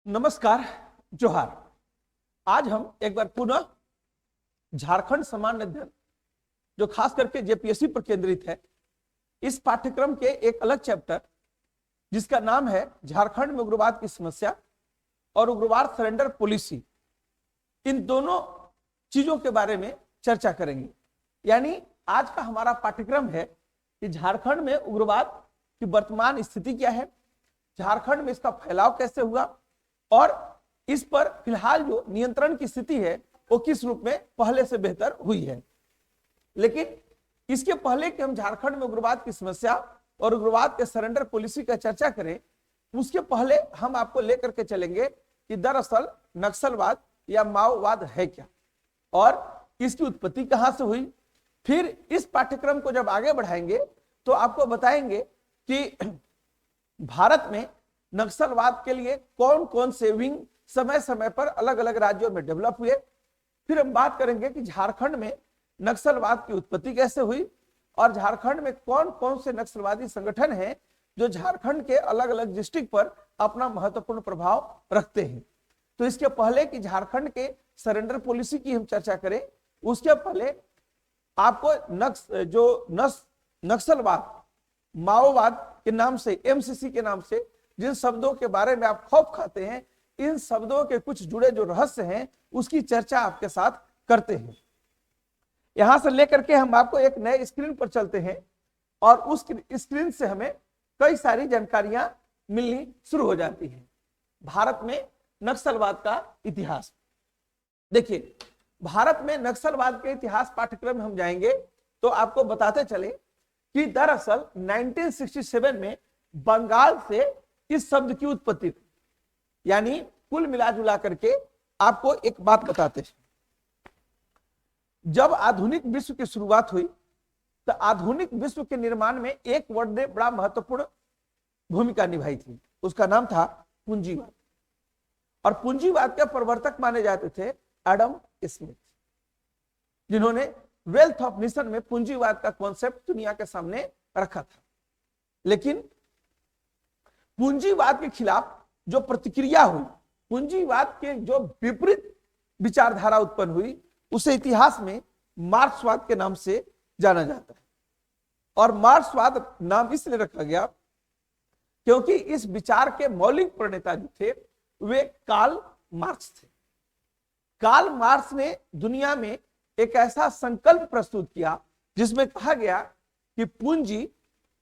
नमस्कार, जोहार। आज हम एक बार पुनः झारखंड सामान्य अध्ययन, जो खास करके जेपीएससी पर केंद्रित है, इस पाठ्यक्रम के एक अलग चैप्टर जिसका नाम है झारखंड में उग्रवाद की समस्या और उग्रवाद सरेंडर पॉलिसी, इन दोनों चीजों के बारे में चर्चा करेंगे। यानी आज का हमारा पाठ्यक्रम है कि झारखंड में उग्रवाद की वर्तमान स्थिति क्या है, झारखंड में इसका फैलाव कैसे हुआ और इस पर फिलहाल जो नियंत्रण की स्थिति है वो किस रूप में पहले से बेहतर हुई है। लेकिन इसके पहले कि हम झारखंड में उग्रवाद की समस्या और उग्रवाद के सरेंडर पॉलिसी का चर्चा करें, उसके पहले हम आपको लेकर के चलेंगे कि दरअसल नक्सलवाद या माओवाद है क्या और इसकी उत्पत्ति कहां से हुई। फिर इस पाठ्यक्रम को जब आगे बढ़ाएंगे तो आपको बताएंगे कि भारत में नक्सलवाद के लिए कौन कौन से विंग समय समय पर अलग अलग राज्यों में डेवलप हुए। फिर हम बात करेंगे कि झारखंड में नक्सलवाद की उत्पत्ति कैसे हुई और झारखंड में कौन कौन से नक्सलवादी संगठन हैं जो झारखंड के अलग अलग डिस्ट्रिक्ट पर अपना महत्वपूर्ण प्रभाव रखते हैं। तो इसके पहले कि झारखंड के सरेंडर पॉलिसी की हम चर्चा करें, उसके पहले आपको नक्सलवाद, माओवाद के नाम से, एमसीसी के नाम से जिन शब्दों के बारे में आप खौफ खाते हैं, इन शब्दों के कुछ जुड़े जो रहस्य हैं उसकी चर्चा आपके साथ करते हैं। यहां से लेकर के हम आपको एक नए स्क्रीन पर चलते हैं और उस स्क्रीन से हमें कई सारी जानकारियां मिलनी शुरू हो जाती हैं। भारत में नक्सलवाद का इतिहास देखिए, भारत में नक्सलवाद के इतिहास पाठ्यक्रम में हम जाएंगे तो आपको बताते चले कि दरअसल 1967 में बंगाल से इस शब्द की उत्पत्ति थी। यानी कुल मिला जुला करके आपको एक बात बताते हैं, जब आधुनिक विश्व की शुरुआत हुई तो आधुनिक विश्व के निर्माण में एक वर्ड ने बड़ा महत्वपूर्ण भूमिका निभाई थी, उसका नाम था पूंजीवाद। और पूंजीवाद के प्रवर्तक माने जाते थे एडम स्मिथ, जिन्होंने वेल्थ ऑफ नेशन में पूंजीवाद का कॉन्सेप्ट दुनिया के सामने रखा था। लेकिन पूंजीवाद के खिलाफ जो प्रतिक्रिया हुई, पूंजीवाद के जो विपरीत विचारधारा उत्पन्न हुई, उसे इतिहास में मार्क्सवाद के नाम से जाना जाता है। और मार्क्सवाद नाम इसलिए रखा गया क्योंकि इस विचार के मौलिक प्रणेता जो थे वे कार्ल मार्क्स थे। कार्ल मार्क्स ने दुनिया में एक ऐसा संकल्प प्रस्तुत किया जिसमें कहा गया कि पूंजी,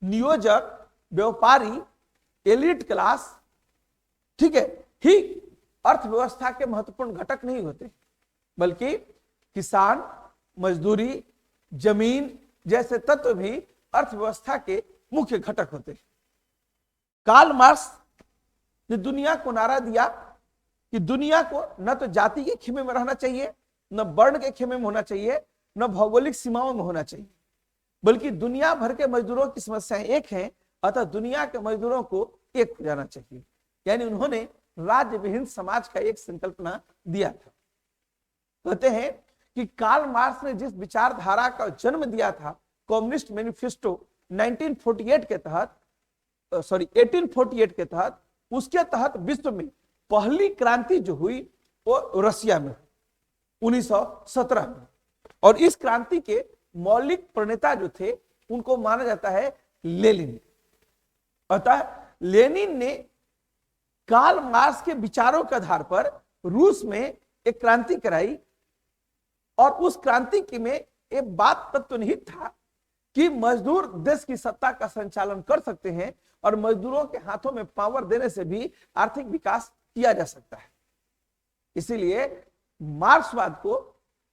नियोजक, व्यापारी, एलिट क्लास, ठीक है, ही अर्थव्यवस्था के महत्वपूर्ण घटक नहीं होते, बल्कि किसान, मजदूरी, जमीन जैसे तत्व भी अर्थव्यवस्था के मुख्य घटक होते हैं। कार्ल मार्क्स ने दुनिया को नारा दिया कि दुनिया को न तो जाति के खेमे में रहना चाहिए, न वर्ण के खेमे में होना चाहिए, न भौगोलिक सीमाओं में होना चाहिए, बल्कि दुनिया भर के मजदूरों की समस्याएं एक हैं, अतः दुनिया के मजदूरों को एक हो जाना चाहिए। यानी उन्होंने राज्य विहीन समाज का एक संकल्पना दिया था। कहते हैं कि कार्ल मार्क्स ने जिस विचारधारा का जन्म दिया था, कम्युनिस्ट मैनिफेस्टो 1848 के तहत, उसके तहत विश्व में पहली क्रांति जो हुई वो रसिया में 1917 में। और इस क्रांति के मौलिक प्रणेता जो थे उनको माना जाता है लेनिन। अतः लेनिन ने कार्ल मार्क्स के विचारों के आधार पर रूस में एक क्रांति कराई और उस क्रांति में एक बात तक तो नहीं था कि मजदूर देश की सत्ता का संचालन कर सकते हैं और मजदूरों के हाथों में पावर देने से भी आर्थिक विकास किया जा सकता है। इसीलिए मार्क्सवाद को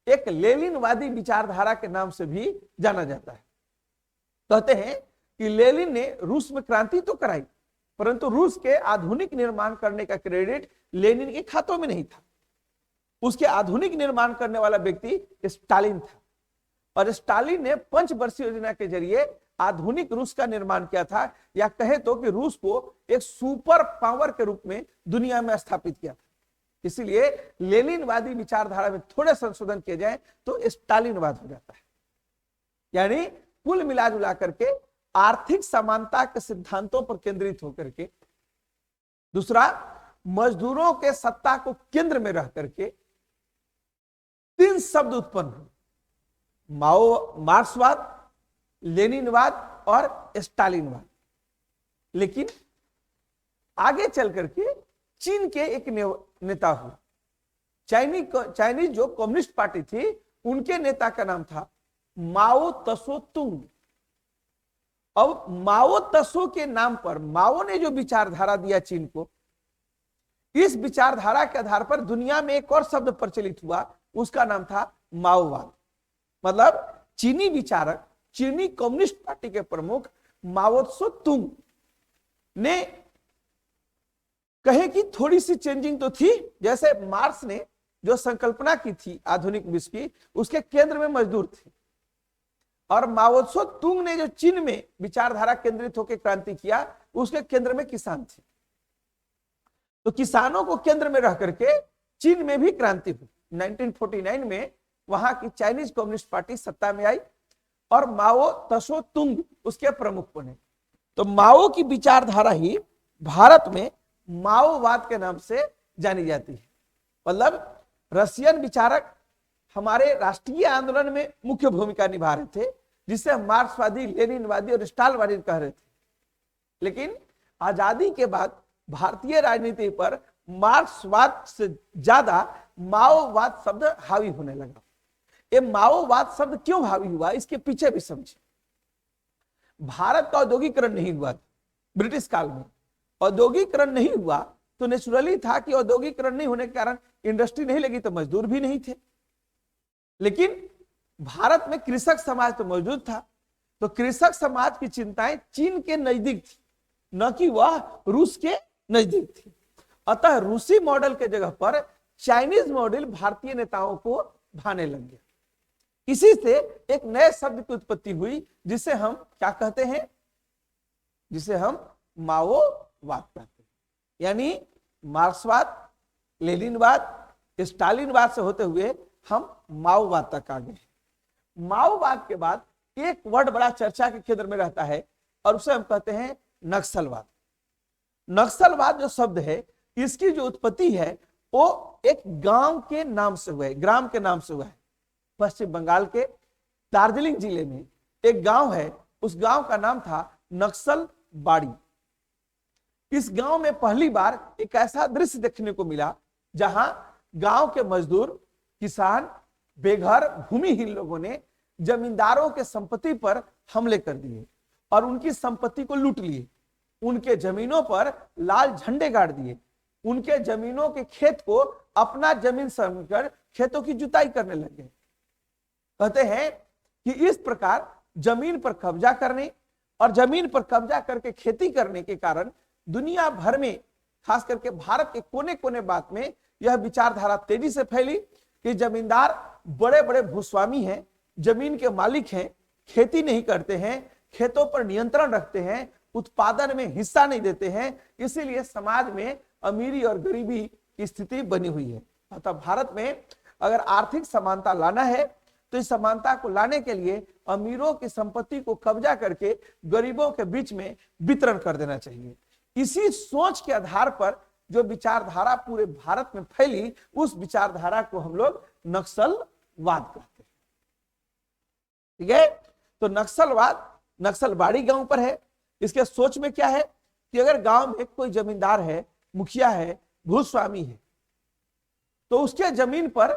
एक लेनिनवादी विचारधारा के नाम से भी जाना जाता है। कहते हैं कि लेनिन ने रूस में क्रांति तो कराई, परंतु रूस के आधुनिक निर्माण करने का क्रेडिट लेनिन के खातों में नहीं था। उसके आधुनिक निर्माण करने वाला व्यक्ति स्टालिन था और स्टालिन ने पंचवर्षीय योजना के जरिए आधुनिक रूस का निर्माण किया था, या कहे तो कि रूस को एक सुपर पावर के रूप में दुनिया में स्थापित किया था। इसीलिए लेनिनवादी विचारधारा में थोड़े संशोधन किए जाए तो स्टालिनवाद हो जाता है। यानी कुल मिला जुला करके आर्थिक समानता के सिद्धांतों पर केंद्रित होकर के, दूसरा मजदूरों के सत्ता को केंद्र में रह करके तीन शब्द उत्पन्न हुए, मार्क्सवाद, लेनिनवाद और स्टालिनवाद। लेकिन आगे चल करके चीन के एक नेता हुए, चाइनीज जो कम्युनिस्ट पार्टी थी उनके नेता का नाम था माओ त्सो तुंग। अब माओ त्सो के नाम पर माओ ने जो विचारधारा दिया चीन को, इस विचारधारा के आधार पर दुनिया में एक और शब्द प्रचलित हुआ, उसका नाम था माओवाद। मतलब चीनी विचारक, चीनी कम्युनिस्ट पार्टी के प्रमुख माओ त्सो तुंग ने कहे कि थोड़ी सी चेंजिंग तो थी, जैसे मार्क्स ने जो संकल्पना की थी आधुनिक विश्व की, उसके केंद्र में मजदूर थे, और माओ त्सो तुंग ने जो चीन में विचारधारा केंद्रित होकर क्रांति किया, उसके केंद्र में किसान थे। तो किसानों को केंद्र में रह करके चीन में भी क्रांति हुई। 1949 में वहां की चाइनीज कम्युनिस्ट पार्टी सत्ता में आई और माओ त्सो तुंग उसके प्रमुख बने। तो माओ की विचारधारा ही भारत में माओवाद के नाम से जानी जाती है। मतलब रशियन विचारक हमारे राष्ट्रीय आंदोलन में मुख्य भूमिका निभा रहे थे, जिसे हम मार्क्सवादी, लेनिनवादी और स्टालिनवादी कह रहे थे। लेकिन आजादी के बाद भारतीय राजनीति पर मार्क्सवाद से ज्यादा माओवाद शब्द हावी होने लगा। ये माओवाद शब्द क्यों हावी हुआ, इसके पीछे भी समझे। भारत का औद्योगिकरण नहीं हुआ था ब्रिटिश काल में। औद्योगिकरण नहीं हुआ तो नेचुरली था कि औद्योगिकरण नहीं होने के कारण इंडस्ट्री नहीं लगी तो मजदूर भी नहीं थे। लेकिन भारत में कृषक समाज तो मौजूद था, तो कृषक समाज की चिंताएं चीन के नजदीक थी, न कि वह रूस के नजदीक थी। अतः रूसी मॉडल के जगह पर चाइनीज मॉडल भारतीय नेताओं को भाने लग गया। इसी से एक नए शब्द की उत्पत्ति हुई, जिसे हम क्या कहते हैं, जिसे हम माओवाद कहते हैं। यानी मार्क्सवाद, लेनिनवाद, स्टालिनवाद से होते हुए हम माओवाद तक आ गए। माओवाद के बाद एक वर्ड बड़ा चर्चा के केंद्र में रहता है और उसे हम कहते हैं नक्सलवाद। नक्सलवाद जो शब्द है, इसकी जो उत्पत्ति है वो एक गांव के नाम से हुआ है, ग्राम के नाम से हुआ है। पश्चिम बंगाल के दार्जिलिंग जिले में एक गांव है, उस गांव का नाम था नक्सलबाड़ी। इस गांव में पहली बार एक ऐसा दृश्य देखने को मिला जहां गांव के मजदूर, किसान, बेघर, भूमिहीन लोगों ने जमींदारों के संपत्ति पर हमले कर दिए और उनकी संपत्ति को लूट लिए। उनके जमीनों पर लाल झंडे गाड़ दिए। उनके जमीनों के खेत को अपना जमीन समझकर खेतों की जुताई करने लगे। कहते हैं कि इस प्रकार जमीन पर कब्जा करने और जमीन पर कब्जा करके खेती करने के कारण दुनिया भर में, खास करके भारत के कोने कोने बात में, यह विचारधारा तेजी से फैली कि जमींदार बड़े बड़े भूस्वामी हैं, जमीन के मालिक हैं, खेती नहीं करते हैं, खेतों पर नियंत्रण रखते हैं, उत्पादन में हिस्सा नहीं देते हैं। इसीलिए समाज में अमीरी और गरीबी की स्थिति बनी हुई है। अतः भारत में अगर आर्थिक समानता लाना है तो इस समानता को लाने के लिए अमीरों की संपत्ति को कब्जा करके गरीबों के बीच में वितरण कर देना चाहिए। इसी सोच के आधार पर जो विचारधारा पूरे भारत में फैली, उस विचारधारा को हम लोग नक्सलवाद कहते हैं। ठीक है, तो नक्सलवाद नक्सलबाड़ी गांव पर है। इसके सोच में क्या है कि अगर गांव में कोई जमींदार है, मुखिया है, भूस्वामी है, तो उसके जमीन पर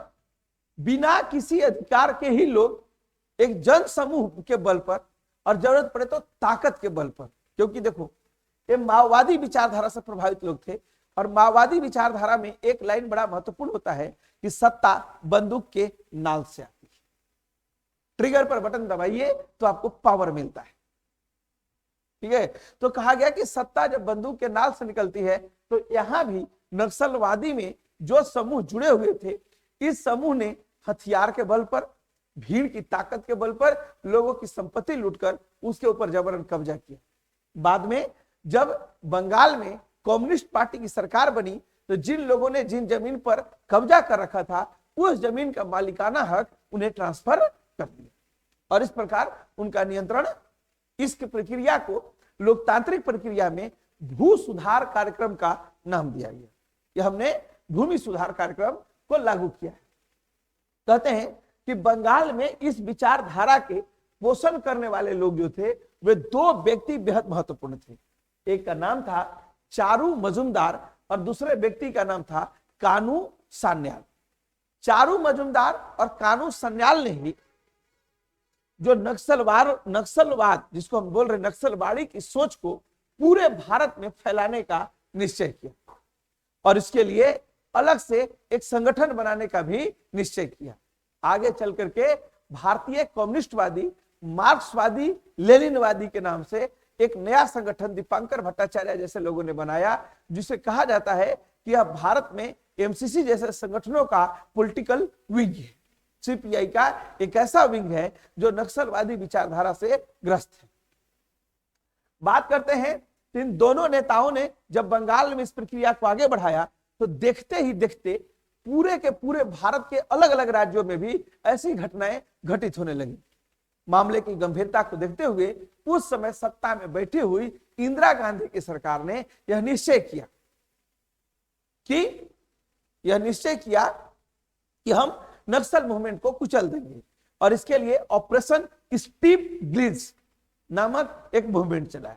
बिना किसी अधिकार के ही लोग एक जन समूह के बल पर और जरूरत पड़े तो ताकत के बल पर, क्योंकि देखो ये माओवादी विचारधारा से प्रभावित लोग थे और माओवादी विचारधारा में एक लाइन बड़ा महत्वपूर्ण होता है कि सत्ता बंदूक के नाल से आती है। ट्रिगर पर बटन दबाइए तो आपको पावर मिलता है। ठीक है, तो कहा गया कि सत्ता जब बंदूक के नाल से निकलती है, तो यहां भी नक्सलवादी में जो समूह जुड़े हुए थे, इस समूह ने हथियार के बल पर, भीड़ की ताकत के बल पर लोगों की संपत्ति लूटकर उसके ऊपर जबरन कब्जा किया। बाद में जब बंगाल में कम्युनिस्ट पार्टी की सरकार बनी, तो जिन लोगों ने जिन जमीन पर कब्जा कर रखा था उस जमीन का मालिकाना हक उन्हें ट्रांसफर कर दिया और इस प्रकार उनका नियंत्रण, इस प्रक्रिया को लोकतांत्रिक प्रक्रिया में भू सुधार कार्यक्रम का नाम दिया गया। यह हमने भूमि सुधार कार्यक्रम को लागू किया है। कहते हैं कि बंगाल में इस विचारधारा के पोषण करने वाले लोग जो थे वे दो व्यक्ति बेहद महत्वपूर्ण थे। एक का नाम था चारू मजुमदार और दूसरे व्यक्ति का नाम था कानू सान्याल। चारू मजुमदार और कानू सान्याल ने ही जो नक्सलवाद जिसको हम बोल रहे नक्सलवादी की सोच को पूरे भारत में फैलाने का निश्चय किया और इसके लिए अलग से एक संगठन बनाने का भी निश्चय किया। आगे चल करके भारतीय कम्युनिस्टवादी, मार्क्सवादी, लेनिनवादी के नाम से एक नया संगठन दीपांकर भट्टाचार्य जैसे लोगों ने बनाया, जिसे कहा जाता है कि यह भारत में एमसीसी जैसे संगठनों का पॉलिटिकल विंग है। सीपीआई का एक ऐसा विंग है जो नक्सलवादी विचारधारा से ग्रस्त है। बात करते हैं, इन दोनों नेताओं ने जब बंगाल में इस प्रक्रिया को आगे बढ़ाया तो देखते ही देखते पूरे के पूरे भारत के अलग अलग राज्यों में भी ऐसी घटनाएं घटित होने लगी। मामले की गंभीरता को देखते हुए उस समय सत्ता में बैठी हुई इंदिरा गांधी की सरकार ने यह निश्चय किया कि हम नक्सल मूवमेंट को कुचल देंगे और इसके लिए ऑपरेशन स्टीप ग्लिच नामक एक मूवमेंट चलाया।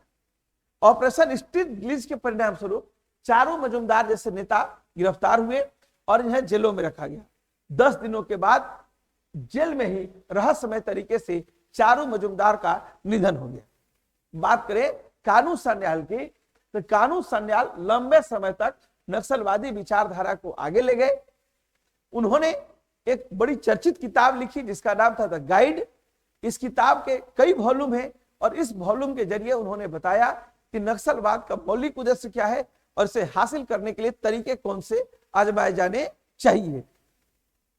ऑपरेशन स्टीप ग्लिच के परिणाम स्वरूप चारू मजुमदार जैसे नेता गिरफ्तार हुए और इन्हें जेलों में रखा गया। 10 दिनों के बाद जेल में ही रहस्यमय तरीके से चारू मजुमदार का निधन हो गया। बात करें कानू सान्याल की, तो कानू सान्याल लंबे समय तक नक्सलवादी विचारधारा को आगे ले गए। उन्होंने एक बड़ी चर्चित किताब लिखी जिसका नाम था द गाइड। इस किताब के कई वॉल्यूम हैं और इस वॉल्यूम के जरिए उन्होंने बताया कि नक्सलवाद का मौलिक उद्देश्य क्या है और इसे हासिल करने के लिए तरीके कौन से आजमाए जाने चाहिए।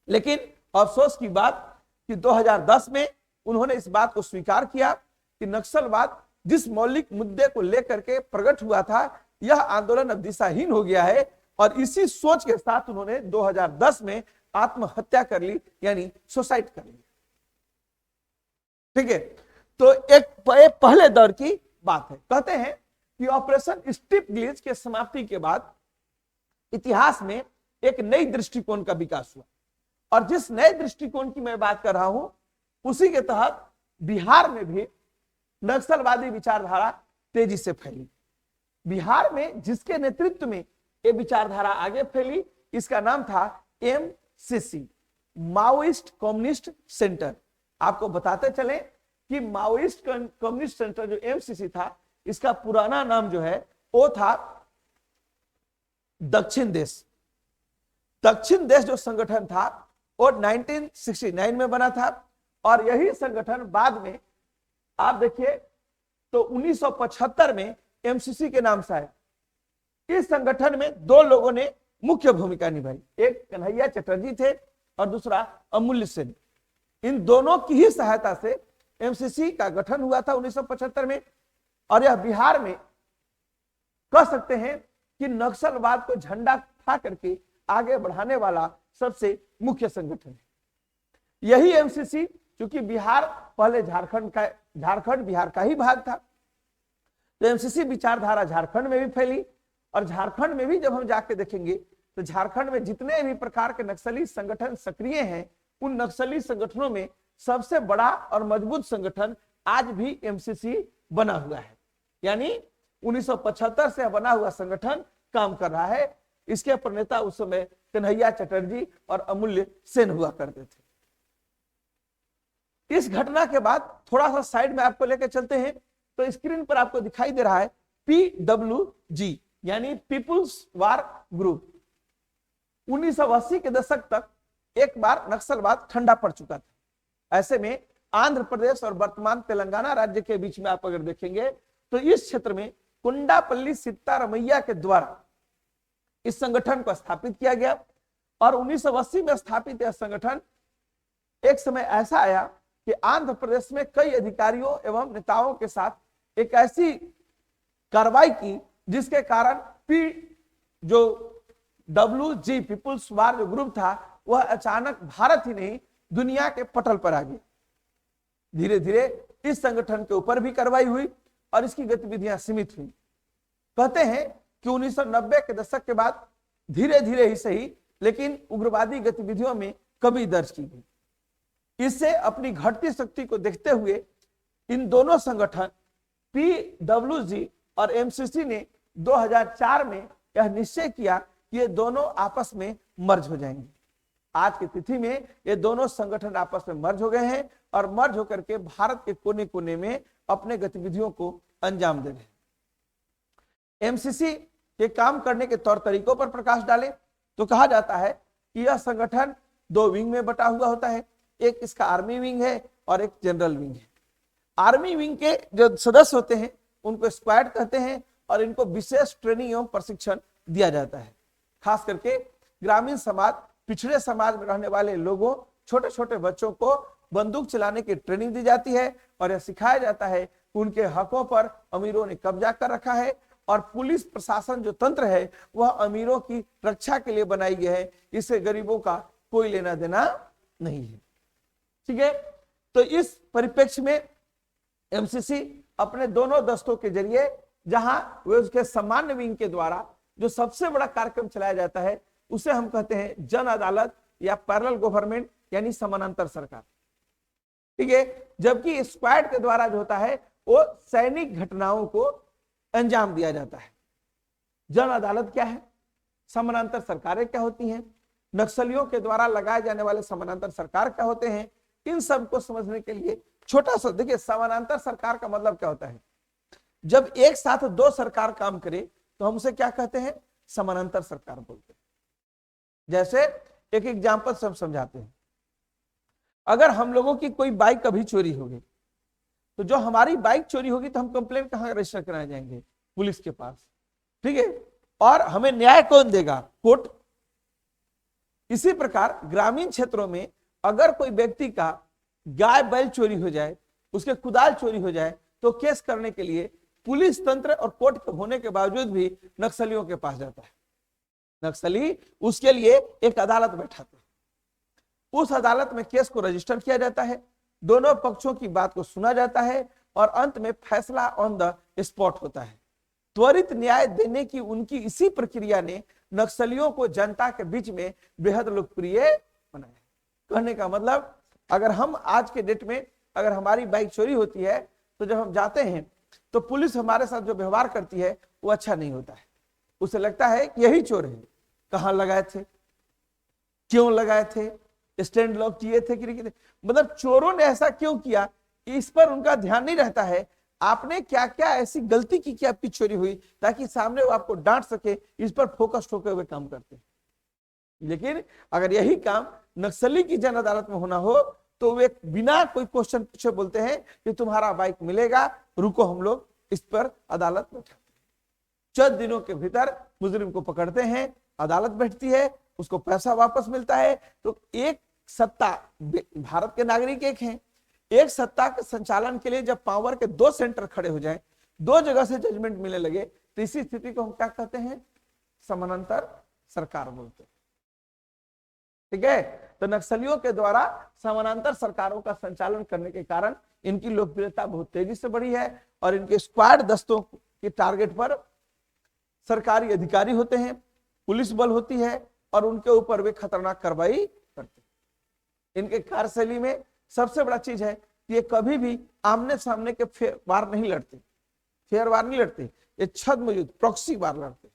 लेकिन अफसोस की बात कि 2010 में उन्होंने इस बात को स्वीकार किया कि नक्सलवाद जिस मौलिक मुद्दे को लेकर के प्रकट हुआ था यह आंदोलन अब दिशाहीन हो गया है और इसी सोच के साथ उन्होंने 2010 में आत्महत्या कर ली, यानी सुसाइड कर ली। ठीक है, तो एक पहले दौर की बात है। कहते हैं कि ऑपरेशन स्टीप ग्लिच के समाप्ति के बाद इतिहास में एक नई दृष्टिकोण का विकास हुआ और जिस नए दृष्टिकोण की मैं बात कर रहा हूं उसी के तहत बिहार में भी नक्सलवादी विचारधारा तेजी से फैली। बिहार में जिसके नेतृत्व में यह विचारधारा आगे फैली इसका नाम था एमसीसी, माओइस्ट कम्युनिस्ट सेंटर। आपको बताते चले कि माओइस्ट कम्युनिस्ट सेंटर जो एमसीसी था इसका पुराना नाम जो है वो था दक्षिण देश। दक्षिण देश जो संगठन था वो 1969 में बना था और यही संगठन बाद में आप देखिए तो 1975 में एमसीसी के नाम से आया। इस संगठन में दो लोगों ने मुख्य भूमिका निभाई, एक कन्हैया चटर्जी थे और दूसरा अमूल्य सेन। इन दोनों की ही सहायता से एमसीसी का गठन हुआ था 1975 में और यह बिहार में कह सकते हैं कि नक्सलवाद को झंडा उठा करके आगे बढ़ाने वाला सबसे मुख्य संगठन है। यही एमसीसी, क्योंकि बिहार पहले झारखंड बिहार का ही भाग था, तो एमसीसी विचारधारा झारखंड में भी फैली और झारखंड में भी जब हम जाके देखेंगे तो झारखंड में जितने भी प्रकार के नक्सली संगठन सक्रिय हैं उन नक्सली संगठनों में सबसे बड़ा और मजबूत संगठन आज भी एमसीसी बना हुआ है। यानी 1975 से बना हुआ संगठन काम कर रहा है। इसके प्रणेता उस समय कन्हैया चटर्जी और अमूल्य सेन हुआ करते थे। इस घटना के बाद थोड़ा सा साइड में आपको लेकर चलते हैं तो स्क्रीन पर आपको दिखाई दे रहा है PWG यानी पीपुल्स वार ग्रुप। 1980 के दशक तक एक बार नक्सलवाद ठंडा पड़ चुका था। ऐसे में आंध्र प्रदेश और वर्तमान तेलंगाना राज्य के बीच में आप अगर देखेंगे तो इस क्षेत्र में कुंडापल्ली सिद्धारमैया के द्वारा इस संगठन को स्थापित किया गया और 1980 में स्थापित यह संगठन एक समय ऐसा आया कि आंध्र प्रदेश में कई अधिकारियों एवं नेताओं के साथ एक ऐसी कार्रवाई की जिसके कारण जो WG पीपुल्स वार जो ग्रुप था वह अचानक भारत ही नहीं दुनिया के पटल पर आ गया। धीरे धीरे इस संगठन के ऊपर भी कार्रवाई हुई और इसकी गतिविधियां सीमित हुई। कहते हैं कि 1990 के दशक के बाद धीरे धीरे ही सही लेकिन उग्रवादी गतिविधियों में कमी दर्ज की गई। इससे अपनी घटती शक्ति को देखते हुए इन दोनों संगठन PWG और MCC ने 2004 में यह निश्चय किया कि ये दोनों आपस में मर्ज हो जाएंगे। आज की तिथि में ये दोनों संगठन आपस में मर्ज हो गए हैं और मर्ज होकर के भारत के कोने कोने में अपने गतिविधियों को अंजाम दे रहे हैं। MCC के काम करने के तौर तरीकों पर प्रकाश डालें तो कहा जाता है कि यह संगठन दो विंग में बटा हुआ होता है। एक इसका आर्मी विंग है और एक जनरल विंग है। आर्मी विंग के जो सदस्य होते हैं उनको स्क्वाड कहते हैं और इनको विशेष ट्रेनिंग एवं प्रशिक्षण दिया जाता है। खास करके ग्रामीण समाज, पिछड़े समाज में रहने वाले लोगों, छोटे छोटे बच्चों को बंदूक चलाने की ट्रेनिंग दी जाती है और यह सिखाया जाता है कि उनके हकों पर अमीरों ने कब्जा कर रखा है और पुलिस प्रशासन जो तंत्र है वह अमीरों की रक्षा के लिए बनाई गई है। इससे गरीबों का कोई लेना देना नहीं है। ठीक है, तो इस परिप्रेक्ष्य में MCC अपने दोनों दस्तों के जरिए जहां वे उसके सामान्य विंग के द्वारा जो सबसे बड़ा कार्यक्रम चलाया जाता है उसे हम कहते हैं जन अदालत या पैरेलल गवर्नमेंट यानी समानांतर सरकार। ठीक है, जबकि स्क्वाड के द्वारा जो होता है वो सैनिक घटनाओं को अंजाम दिया जाता है। जन अदालत क्या है, समानांतर सरकारें क्या होती हैं, नक्सलियों के द्वारा लगाए जाने वाले समानांतर सरकार क्या होते हैं, इन सब को समझने के लिए छोटा सा देखिए समानांतर सरकार का मतलब क्या होता है। जब एक साथ दो सरकार काम करे तो हम उसे क्या कहते हैं, समानांतर सरकार बोलते हैं। जैसे एक एग्जांपल सब समझाते हैं। अगर हम लोगों की कोई बाइक कभी चोरी हो गई तो जो हमारी बाइक चोरी होगी तो हम कंप्लेंट कहां रजिस्टर कराने जाएंगे, पुलिस के पास। ठीक है, और हमें न्याय कौन देगा, कोर्ट। इसी प्रकार ग्रामीण क्षेत्रों में अगर कोई व्यक्ति का गाय बैल चोरी हो जाए, उसके कुदाल चोरी हो जाए तो केस करने के लिए पुलिस तंत्र और कोर्ट होने के बावजूद भी नक्सलियों के पास जाता है। नक्सली उसके लिए एक अदालत बैठाते हैं, उस अदालत में केस को रजिस्टर किया जाता है, दोनों पक्षों की बात को सुना जाता है और अंत में फैसला ऑन द स्पॉट होता है। त्वरित न्याय देने की उनकी इसी प्रक्रिया ने नक्सलियों को जनता के बीच में बेहद लोकप्रिय बनाया। कहने का मतलब अगर हम आज के डेट में अगर हमारी बाइक चोरी होती है तो जब हम जाते हैं तो पुलिस हमारे साथ जो व्यवहार करती है वो अच्छा नहीं होता है। उसे लगता है कि यही चोर है, कहां लगाए थे, क्यों लगाए थे, स्टैंड लॉक किए थे कि नहीं, मतलब चोरों ने ऐसा क्यों किया, इस पर उनका ध्यान नहीं रहता है। आपने क्या क्या ऐसी गलती की कि आपकी चोरी हुई, ताकि सामने वो आपको डांट सके, इस पर फोकस होकर हुए काम करते हैं। लेकिन अगर यही काम नक्सली की जन अदालत में होना हो तो वे बिना कोई क्वेश्चन पूछे बोलते हैं कि तुम्हारा बाइक मिलेगा, रुको हम लोग इस पर अदालत बैठाते हैं। चंद दिनों के भीतर मुजरिम को पकड़ते हैं, अदालत बैठती है, उसको पैसा वापस मिलता है। तो एक सत्ता, भारत के नागरिक एक हैं, एक सत्ता के संचालन के लिए जब पावर के दो सेंटर खड़े हो जाएं, दो जगह से जजमेंट मिलने लगे, तो इसी स्थिति को हम क्या कहते हैं, समानांतर सरकार बोलते हैं। ठीक है, तो नक्सलियों के द्वारा समानांतर सरकारों का संचालन करने के कारण इनकी लोकप्रियता बहुत तेजी से बढ़ी है और इनके स्क्वाड दस्तों के टारगेट पर सरकारी अधिकारी होते हैं, पुलिस बल होती है और उनके ऊपर वे खतरनाक कार्रवाई करते हैं। इनके कार्यशैली में सबसे बड़ा चीज है कि ये कभी भी आमने सामने के फेयर वार नहीं लड़ते, फेयर वार नहीं लड़ते, ये छद्म युद्ध, प्रॉक्सी वार लड़ते।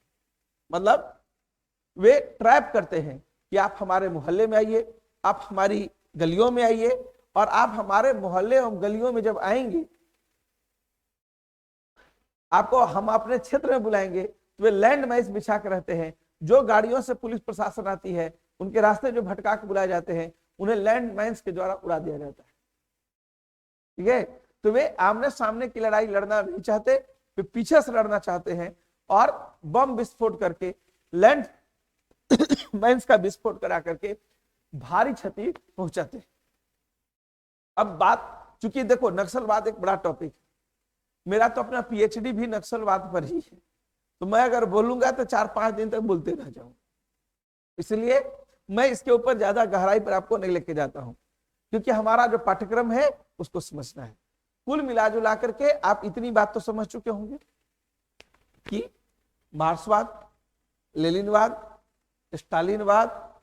मतलब वे ट्रैप करते हैं कि आप हमारे मोहल्ले में आइए, आप हमारी गलियों में आइए, और आप हमारे मोहल्ले और गलियों में जब आएंगे आपको हम अपने क्षेत्र में बुलाएंगे तो वे लैंड माइन्स बिछा कर रहते हैं। जो गाड़ियों से पुलिस प्रशासन आती है उनके रास्ते जो भटका के बुलाए जाते हैं उन्हें लैंड माइन्स के द्वारा उड़ा दिया जाता है। ठीक है, तो वे आमने सामने की लड़ाई लड़ना नहीं चाहते, वे पीछे से लड़ना चाहते हैं और बम विस्फोट करके, लैंड माइन्स का विस्फोट करा करके भारी क्षति पहुंचाते हैं। अब बात, चूंकि देखो नक्सलवाद एक बड़ा टॉपिक, मेरा तो अपना PhD भी नक्सलवाद पर ही है, तो मैं अगर बोलूंगा तो 4-5 दिन तक बोलते रह जाऊं। इसलिए मैं इसके ऊपर ज्यादा गहराई पर आपको नहीं लेके जाता हूं, क्योंकि हमारा जो पाठ्यक्रम है उसको समझना है। कुल मिलाजुला करके आप इतनी बात तो समझ चुके होंगे कि मार्क्सवाद, लेनिनवाद, स्टालिनवाद,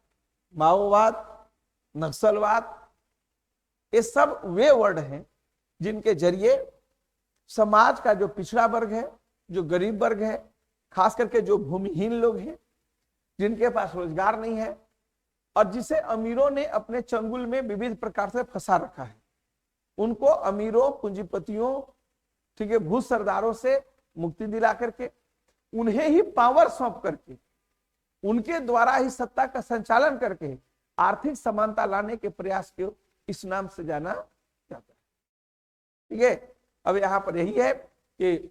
माओवाद, नक्सलवाद, ये सब वे वर्ड हैं जिनके जरिए समाज का जो पिछड़ा वर्ग है, जो गरीब वर्ग है, खास करके जो भूमिहीन लोग हैं, जिनके पास रोजगार नहीं है और जिसे अमीरों ने अपने चंगुल में विविध प्रकार से फंसा रखा है, उनको अमीरों, पूंजीपतियों, ठीक है, भू सरदारों से मुक्ति दिला करके उन्हें ही पावर सौंप करके उनके द्वारा ही सत्ता का संचालन करके आर्थिक समानता लाने के प्रयास को इस नाम से जाना जाता है। ठीक है, अब यहां पर यही है कि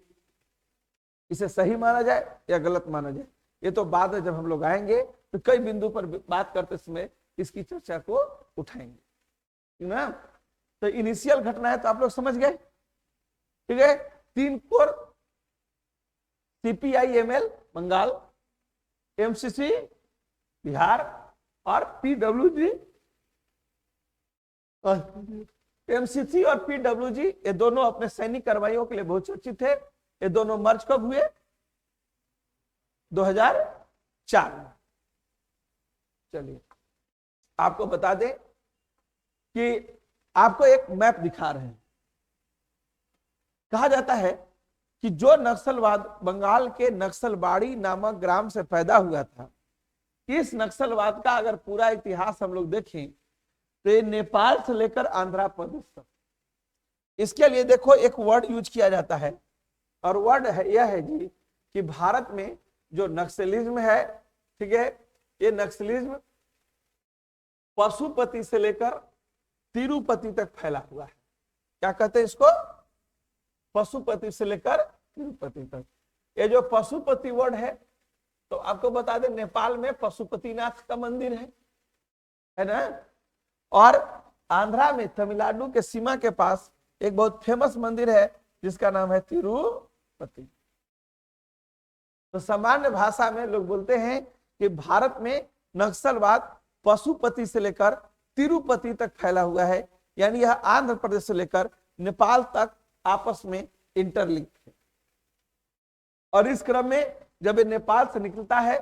इसे सही माना जाए या गलत माना जाए, ये तो बाद में जब हम लोग आएंगे तो कई बिंदु पर बात करते समय इसकी चर्चा को उठाएंगे ना। तो इनिशियल घटना है तो आप लोग समझ गए। ठीक है, 3 core CPI-ML Bengal, MCC Bihar और PWG, MCC और PWG ये दोनों अपने सैनिक कार्रवाइयों के लिए बहुत चर्चित थे। ये दोनों मर्ज कब हुए? 2004 में। चलिए आपको बता दें कि आपको एक मैप दिखा रहे हैं। कहा जाता है कि जो नक्सलवाद बंगाल के नक्सलबाड़ी नामक ग्राम से पैदा हुआ था, इस नक्सलवाद का अगर पूरा इतिहास हम लोग देखें तो ये नेपाल से लेकर आंध्र प्रदेश तक। इसके लिए देखो एक वर्ड यूज किया जाता है और वर्ड है यह है जी कि भारत में जो नक्सलिज्म है, ठीक है, ये नक्सलिज्म पशुपति से लेकर तिरुपति तक फैला हुआ है। क्या कहते हैं इसको? पशुपति से लेकर तिरुपति तक। ये जो पशुपति वर्ड है तो आपको बता दें नेपाल में पशुपतिनाथ का मंदिर है ना, और आंध्रा में तमिलनाडु के सीमा के पास एक बहुत फेमस मंदिर है जिसका नाम है तिरुपति। तो सामान्य भाषा में लोग बोलते हैं कि भारत में नक्सलवाद पशुपति से लेकर तिरुपति तक फैला हुआ है, यानी यह आंध्र प्रदेश से लेकर नेपाल तक आपस में इंटरलिंक है। और इस क्रम में जब ये नेपाल से निकलता है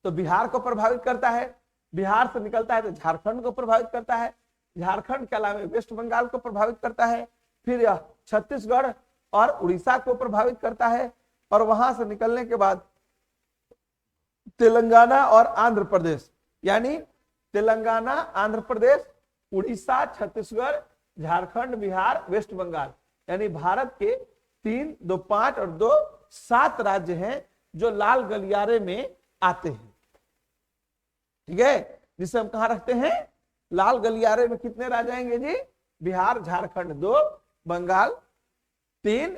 तो बिहार को प्रभावित करता है, बिहार से निकलता है तो झारखंड को प्रभावित करता है, झारखंड के अलावा वेस्ट बंगाल को प्रभावित करता है, फिर यह छत्तीसगढ़ और उड़ीसा को प्रभावित करता है, और वहां से निकलने के बाद तेलंगाना और आंध्र प्रदेश, यानी तेलंगाना, आंध्र प्रदेश, उड़ीसा, छत्तीसगढ़, झारखंड, बिहार, वेस्ट बंगाल, यानी भारत के 3, 2, 5 और 2, 7 राज्य हैं जो लाल गलियारे में आते हैं। ठीक है, जिसे हम कहां रखते हैं? लाल गलियारे में कितने राज्य आएंगे जी? बिहार, झारखंड 2, बंगाल 3,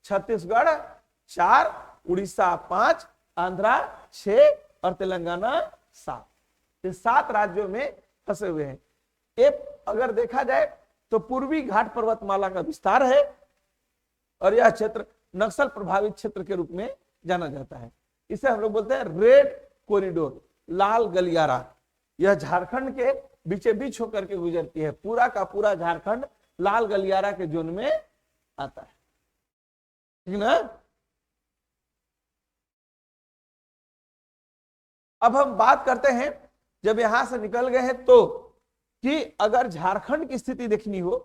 छत्तीसगढ़ 4, उड़ीसा 5, आंध्रा 6 और तेलंगाना 7। ये 7 राज्यों में फंसे हुए हैं। ये अगर देखा जाए तो पूर्वी घाट पर्वतमाला का विस्तार है और यह क्षेत्र नक्सल प्रभावित क्षेत्र के रूप में जाना जाता है। इसे हम लोग बोलते हैं रेड कॉरिडोर, लाल गलियारा। यह झारखंड के बीचे बीच होकर के गुजरती है। पूरा का पूरा झारखंड लाल गलियारा के जोन में आता है। ठीक ना? अब हम बात करते हैं जब यहां से निकल गए हैं तो कि अगर झारखंड की स्थिति देखनी हो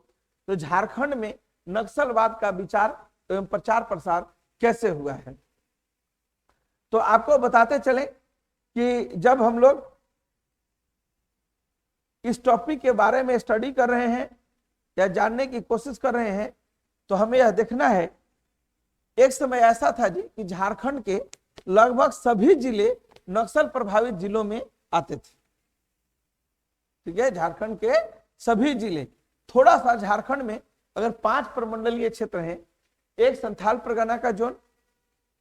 तो झारखंड में नक्सलवाद का विचार एवं प्रचार प्रसार कैसे हुआ है। तो आपको बताते चले कि जब हम लोग इस टॉपिक के बारे में स्टडी कर रहे हैं या जानने की कोशिश कर रहे हैं तो हमें यह देखना है, एक समय ऐसा था जी कि झारखंड के लगभग सभी जिले नक्सल प्रभावित जिलों में आते थे। ठीक है, झारखंड के सभी जिले, थोड़ा सा झारखंड में अगर 5 प्रमंडलीय क्षेत्र हैं, एक संथाल परगना का जोन,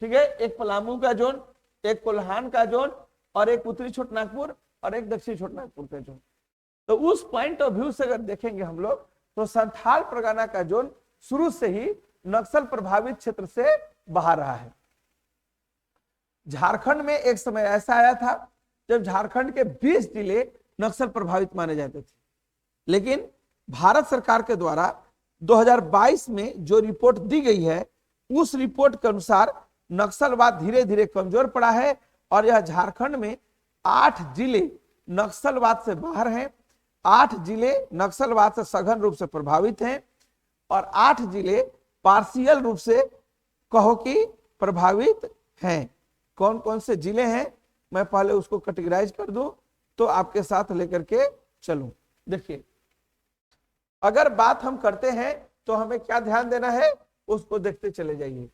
ठीक है, एक पलामू का जोन, एक कोल्हान का जोन और एक उत्तरी छोटानागपुर और एक दक्षिणी छोटानागपुर का जोन। तो उस पॉइंट ऑफ व्यू से अगर देखेंगे हम लोग तो संथाल परगना का जोन शुरू से ही नक्सल प्रभावित क्षेत्र से बाहर रहा है। झारखंड में एक समय ऐसा आया था जब झारखंड के 20 जिले नक्सल प्रभावित माने जाते थे। लेकिन भारत सरकार के द्वारा 2022 में जो रिपोर्ट दी गई है, उस रिपोर्ट के अनुसार नक्सलवाद धीरे धीरे कमजोर पड़ा है और यह झारखंड में 8 जिले नक्सलवाद से बाहर हैं, 8 जिले नक्सलवाद से सघन रूप से प्रभावित हैं और 8 जिले पार्शियल रूप से कहो कि प्रभावित हैं। कौन कौन से जिले हैं मैं पहले उसको कैटेगराइज कर दूं तो आपके साथ लेकर के चलूं। देखिए, अगर बात हम करते हैं तो हमें क्या ध्यान देना है उसको देखते चले जाइए।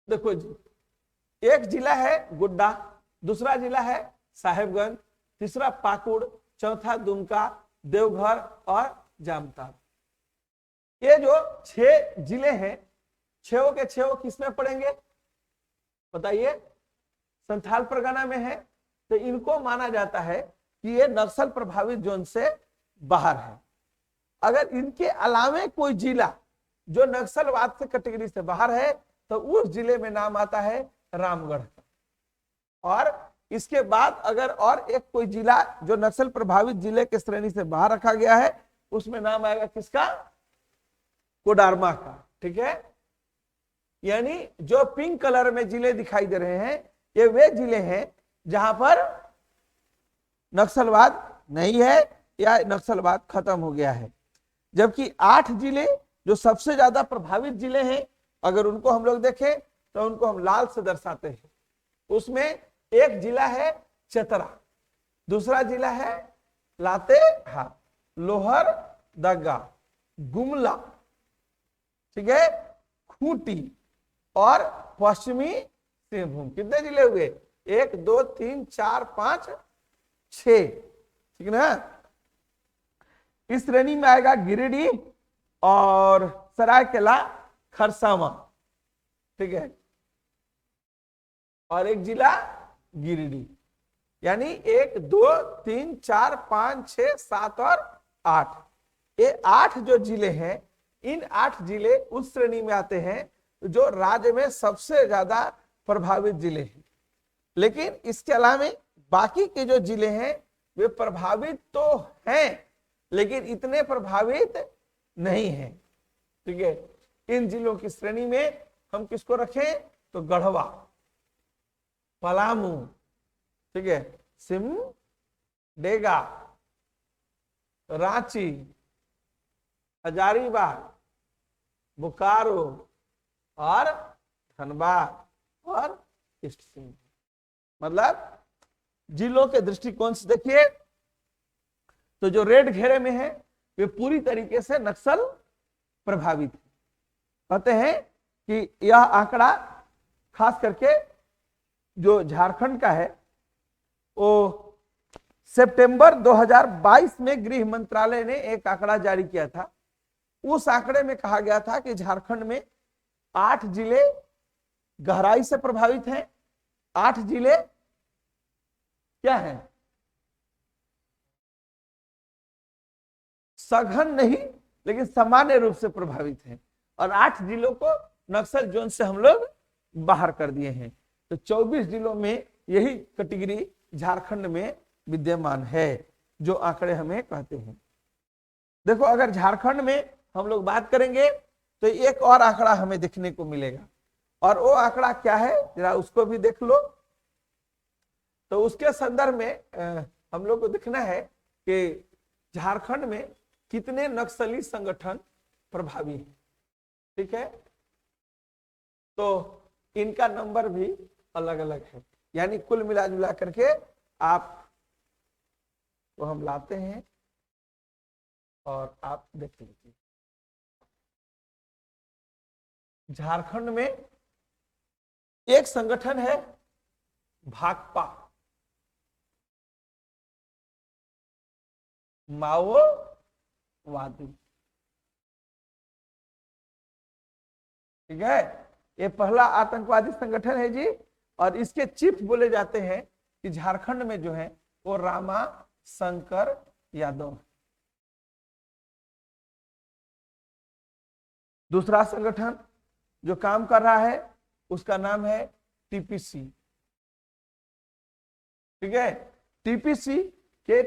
देखो जी, एक जिला है गोड्डा, दूसरा जिला है साहेबगंज, तीसरा पाकुड़, चौथा दुमका, देवघर और जामताड़ा। ये जो 6 जिले हैं, 6 के 6 किसमें पड़ेंगे बताइए? संथाल परगना में है। तो इनको माना जाता है कि ये नक्सल प्रभावित जोन से बाहर है। अगर इनके अलावे कोई जिला जो नक्सलवाद से कैटेगरी से बाहर है तो उस जिले में नाम आता है रामगढ़ का। और इसके बाद अगर और एक कोई जिला जो नक्सल प्रभावित जिले के श्रेणी से बाहर रखा गया है उसमें नाम आएगा किसका? कोडरमा का। ठीक है, यानी जो पिंक कलर में जिले दिखाई दे रहे हैं ये वे जिले हैं जहां पर नक्सलवाद नहीं है या नक्सलवाद खत्म हो गया है। जबकि 8 जिले जो सबसे ज्यादा प्रभावित जिले हैं, अगर उनको हम लोग देखें तो उनको हम लाल से दर्शाते हैं। उसमें एक जिला है चतरा, दूसरा जिला है लातेहार, लोहरदगा, गुमला, ठीक है, खूंटी और पश्चिमी सिंहभूम। कितने जिले हुए? 1 2 3 4 5 6, ठीक ना। इस श्रेणी में आएगा गिरिडीह और सरायकेला खरसावां, ठीक है, और एक जिला गिरिडीह। यानी 1 2 3 4 5 6 7 और 8, ये 8 जो जिले हैं, इन 8 जिले उस श्रेणी में आते हैं जो राज्य में सबसे ज्यादा प्रभावित जिले हैं। लेकिन इसके अलावा बाकी के जो जिले हैं वे प्रभावित तो हैं लेकिन इतने प्रभावित नहीं हैं। ठीक है, इन जिलों की श्रेणी में हम किसको रखें? तो गढ़वा, पलामू, ठीक है, सिमडेगा, रांची, हजारीबाग, बोकारो और धनबाद और ईस्ट सिंह। मतलब जिलों के दृष्टिकोण से देखिए तो जो रेड घेरे में है वे पूरी तरीके से नक्सल प्रभावित है। कहते हैं कि यह आंकड़ा खास करके जो झारखंड का है वो सितंबर 2022 में गृह मंत्रालय ने एक आंकड़ा जारी किया था। उस आंकड़े में कहा गया था कि झारखंड में 8 जिले गहराई से प्रभावित हैं, 8 जिले क्या हैं? सघन नहीं लेकिन सामान्य रूप से प्रभावित हैं और 8 जिलों को नक्सल जोन से हम लोग बाहर कर दिए हैं। तो 24 जिलों में यही कैटेगरी झारखंड में विद्यमान है जो आंकड़े हमें कहते हैं। देखो, अगर झारखंड में हम लोग बात करेंगे तो एक और आंकड़ा हमें देखने को मिलेगा और वो आंकड़ा क्या है जरा उसको भी देख लो। तो उसके संदर्भ में हम लोग को देखना है कि झारखंड में कितने नक्सली संगठन प्रभावी हैं। ठीक है, तो इनका नंबर भी अलग अलग है, यानी कुल मिला जुला करके आप तो हम लाते हैं और आप देख लीजिए। झारखंड में एक संगठन है भाकपा, माओवादी। ठीक है, ये पहला आतंकवादी संगठन है जी और इसके चीफ बोले जाते हैं कि झारखंड में जो है वो रामा शंकर यादव। दूसरा संगठन जो काम कर रहा है उसका नाम है टीपीसी। ठीक है। टीपीसी के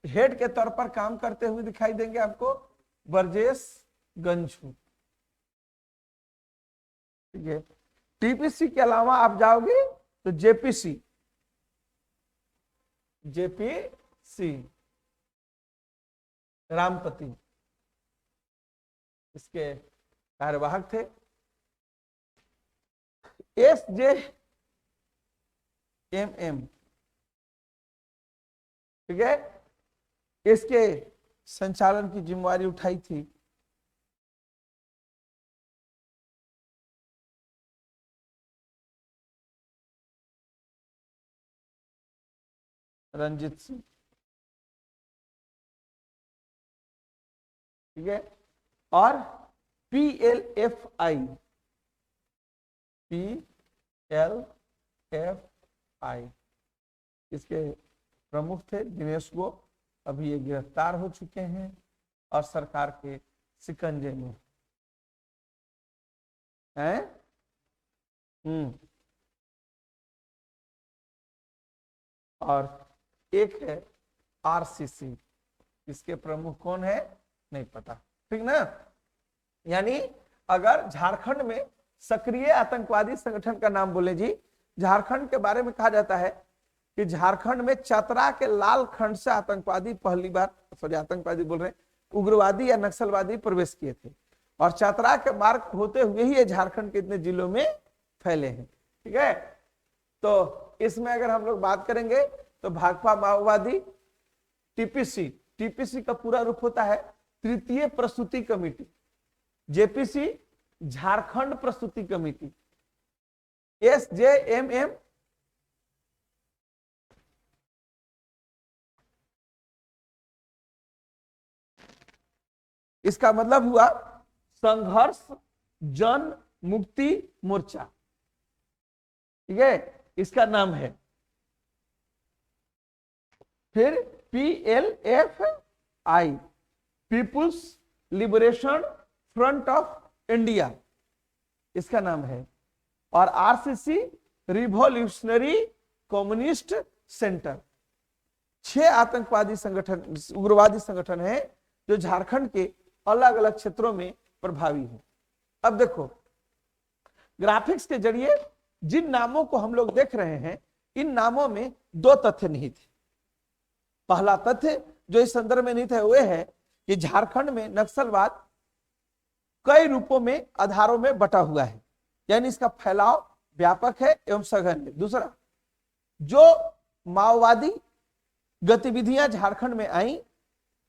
हेड के तौर पर काम करते हुए दिखाई देंगे आपको ब्रजेश गंझू। ठीक है। टीपीसी के अलावा आप जाओगे तो जेपीसी, जेपीसी रामपति इसके कार्यवाहक थे। एस जे एम एम, ठीक है, इसके संचालन की जिम्मेवारी उठाई थी रंजीत सिंह। ठीक है। और PLFI, PLFI इसके प्रमुख थे दिनेश गो। अभी ये गिरफ्तार हो चुके हैं और सरकार के शिकंजे में हैं। और एक है RCC, इसके प्रमुख कौन है नहीं पता। ठीक ना। यानी अगर झारखंड में सक्रिय आतंकवादी संगठन का नाम बोले जी, झारखंड के बारे में कहा जाता है कि झारखंड में चतरा के लाल खंड से आतंकवादी पहली बार, सॉरी आतंकवादी बोल रहे हैं, उग्रवादी या नक्सलवादी प्रवेश किए थे और चतरा के मार्ग होते हुए ही ये झारखंड के इतने जिलों में फैले हैं। ठीक है। तो इसमें अगर हम लोग बात करेंगे तो भाकपा माओवादी, टीपीसी, टीपीसी का पूरा रूप होता है तृतीय प्रस्तुति कमेटी, जेपीसी झारखंड प्रस्तुति कमेटी, SJMM इसका मतलब हुआ संघर्ष जन मुक्ति मोर्चा। ठीक है, इसका नाम है। फिर PLFI, people's liberation front of India, इसका नाम है। और RCC रिवॉल्यूशनरी कम्युनिस्ट सेंटर। 6 आतंकवादी संगठन, उग्रवादी संगठन है जो झारखंड के अलग अलग क्षेत्रों में प्रभावी है। अब देखो ग्राफिक्स के जरिए जिन नामों को हम लोग देख रहे हैं, इन नामों में 2 तथ्य निहित है। पहला तथ्य जो इस संदर्भ में निहित है वह है कि झारखंड में नक्सलवाद कई रूपों में, आधारों में बटा हुआ है, यानी इसका फैलाव व्यापक है एवं सघन है। दूसरा, जो माओवादी गतिविधियां झारखंड में आई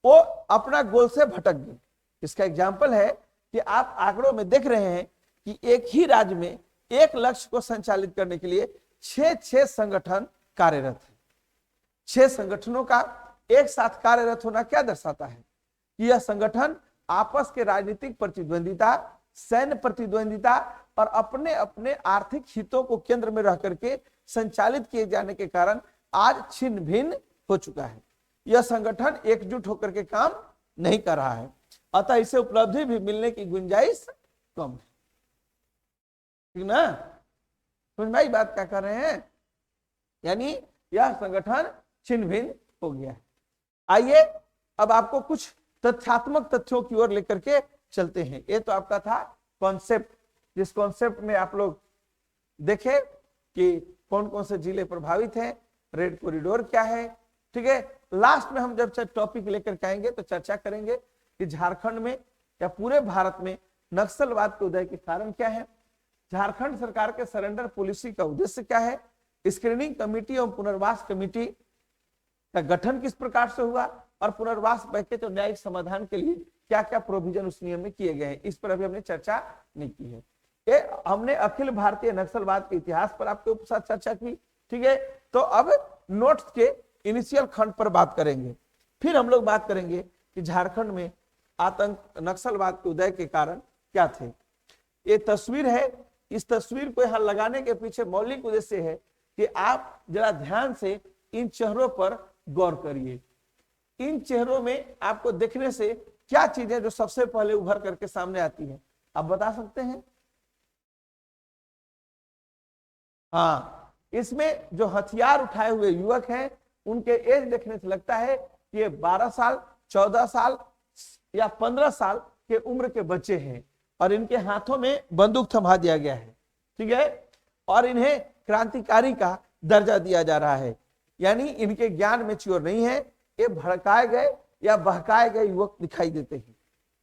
वो अपना गोल से भटक गई। इसका एग्जाम्पल है कि आप आंकड़ों में देख रहे हैं कि एक ही राज्य में एक लक्ष्य को संचालित करने के लिए 6 संगठन कार्यरत है। 6 संगठनों का एक साथ कार्यरत होना क्या दर्शाता है कि यह संगठन आपस के राजनीतिक प्रतिद्वंदिता, सैन्य प्रतिद्वंदिता और अपने अपने आर्थिक हितों को केंद्र में रह करके संचालित किए जाने के कारण आज छिन्न भिन्न हो चुका है। यह संगठन एकजुट होकर के काम नहीं कर रहा है, अतः इसे उपलब्धि भी मिलने की गुंजाइश कम है। ठीक ना, समझ में आई बात क्या कर रहे हैं? यानी यह संगठन छिन्न भिन्न हो गया है। आइए अब आपको कुछ तथ्यात्मक तथ्यों की ओर लेकर के चलते हैं। ये तो आपका था कॉन्सेप्ट, जिस कॉन्सेप्ट में आप लोग देखे कि कौन कौन से जिले प्रभावित हैं, रेड कॉरिडोर क्या है। ठीक है, लास्ट में हम जब टॉपिक लेकर के आएंगे तो चर्चा करेंगे कि झारखंड में या पूरे भारत में नक्सलवाद के उदय के कारण क्या है, झारखंड सरकार के सरेंडर पॉलिसी का उद्देश्य क्या है, स्क्रीनिंग कमेटी और पुनर्वास कमेटी का गठन किस प्रकार से हुआ और पुनर्वास पैकेज और न्यायिक समाधान के लिए क्या क्या प्रोविजन उस नियम में किए गए हैं, इस पर अभी हमने चर्चा नहीं की है। ये हमने अखिल भारतीय नक्सलवाद के इतिहास पर आपके साथ चर्चा की। ठीक है, तो अब नोट्स के इनिशियल खंड पर बात करेंगे। फिर हम लोग बात करेंगे कि झारखंड में आतंक नक्सलवाद के उदय के कारण क्या थे। ये तस्वीर है, इस तस्वीर को यहां लगाने के पीछे मौलिक उद्देश्य है कि आप जरा ध्यान से इन चेहरों पर गौर करिए। इन चेहरों में आपको देखने से क्या चीजें जो सबसे पहले उभर करके सामने आती हैं, आप बता सकते हैं? हाँ, इसमें जो हथियार उठाए हुए युवक हैं उनके एज देखने से लगता है कि ये 12 साल 14 साल या 15 साल के उम्र के बच्चे हैं और इनके हाथों में बंदूक थमा दिया गया है, ठीक है, और इन्हें क्रांतिकारी का दर्जा दिया जा रहा है। यानी इनके ज्ञान में मैच्योर नहीं है, ये भड़काए गए या बहकाए गए युवक दिखाई देते हैं,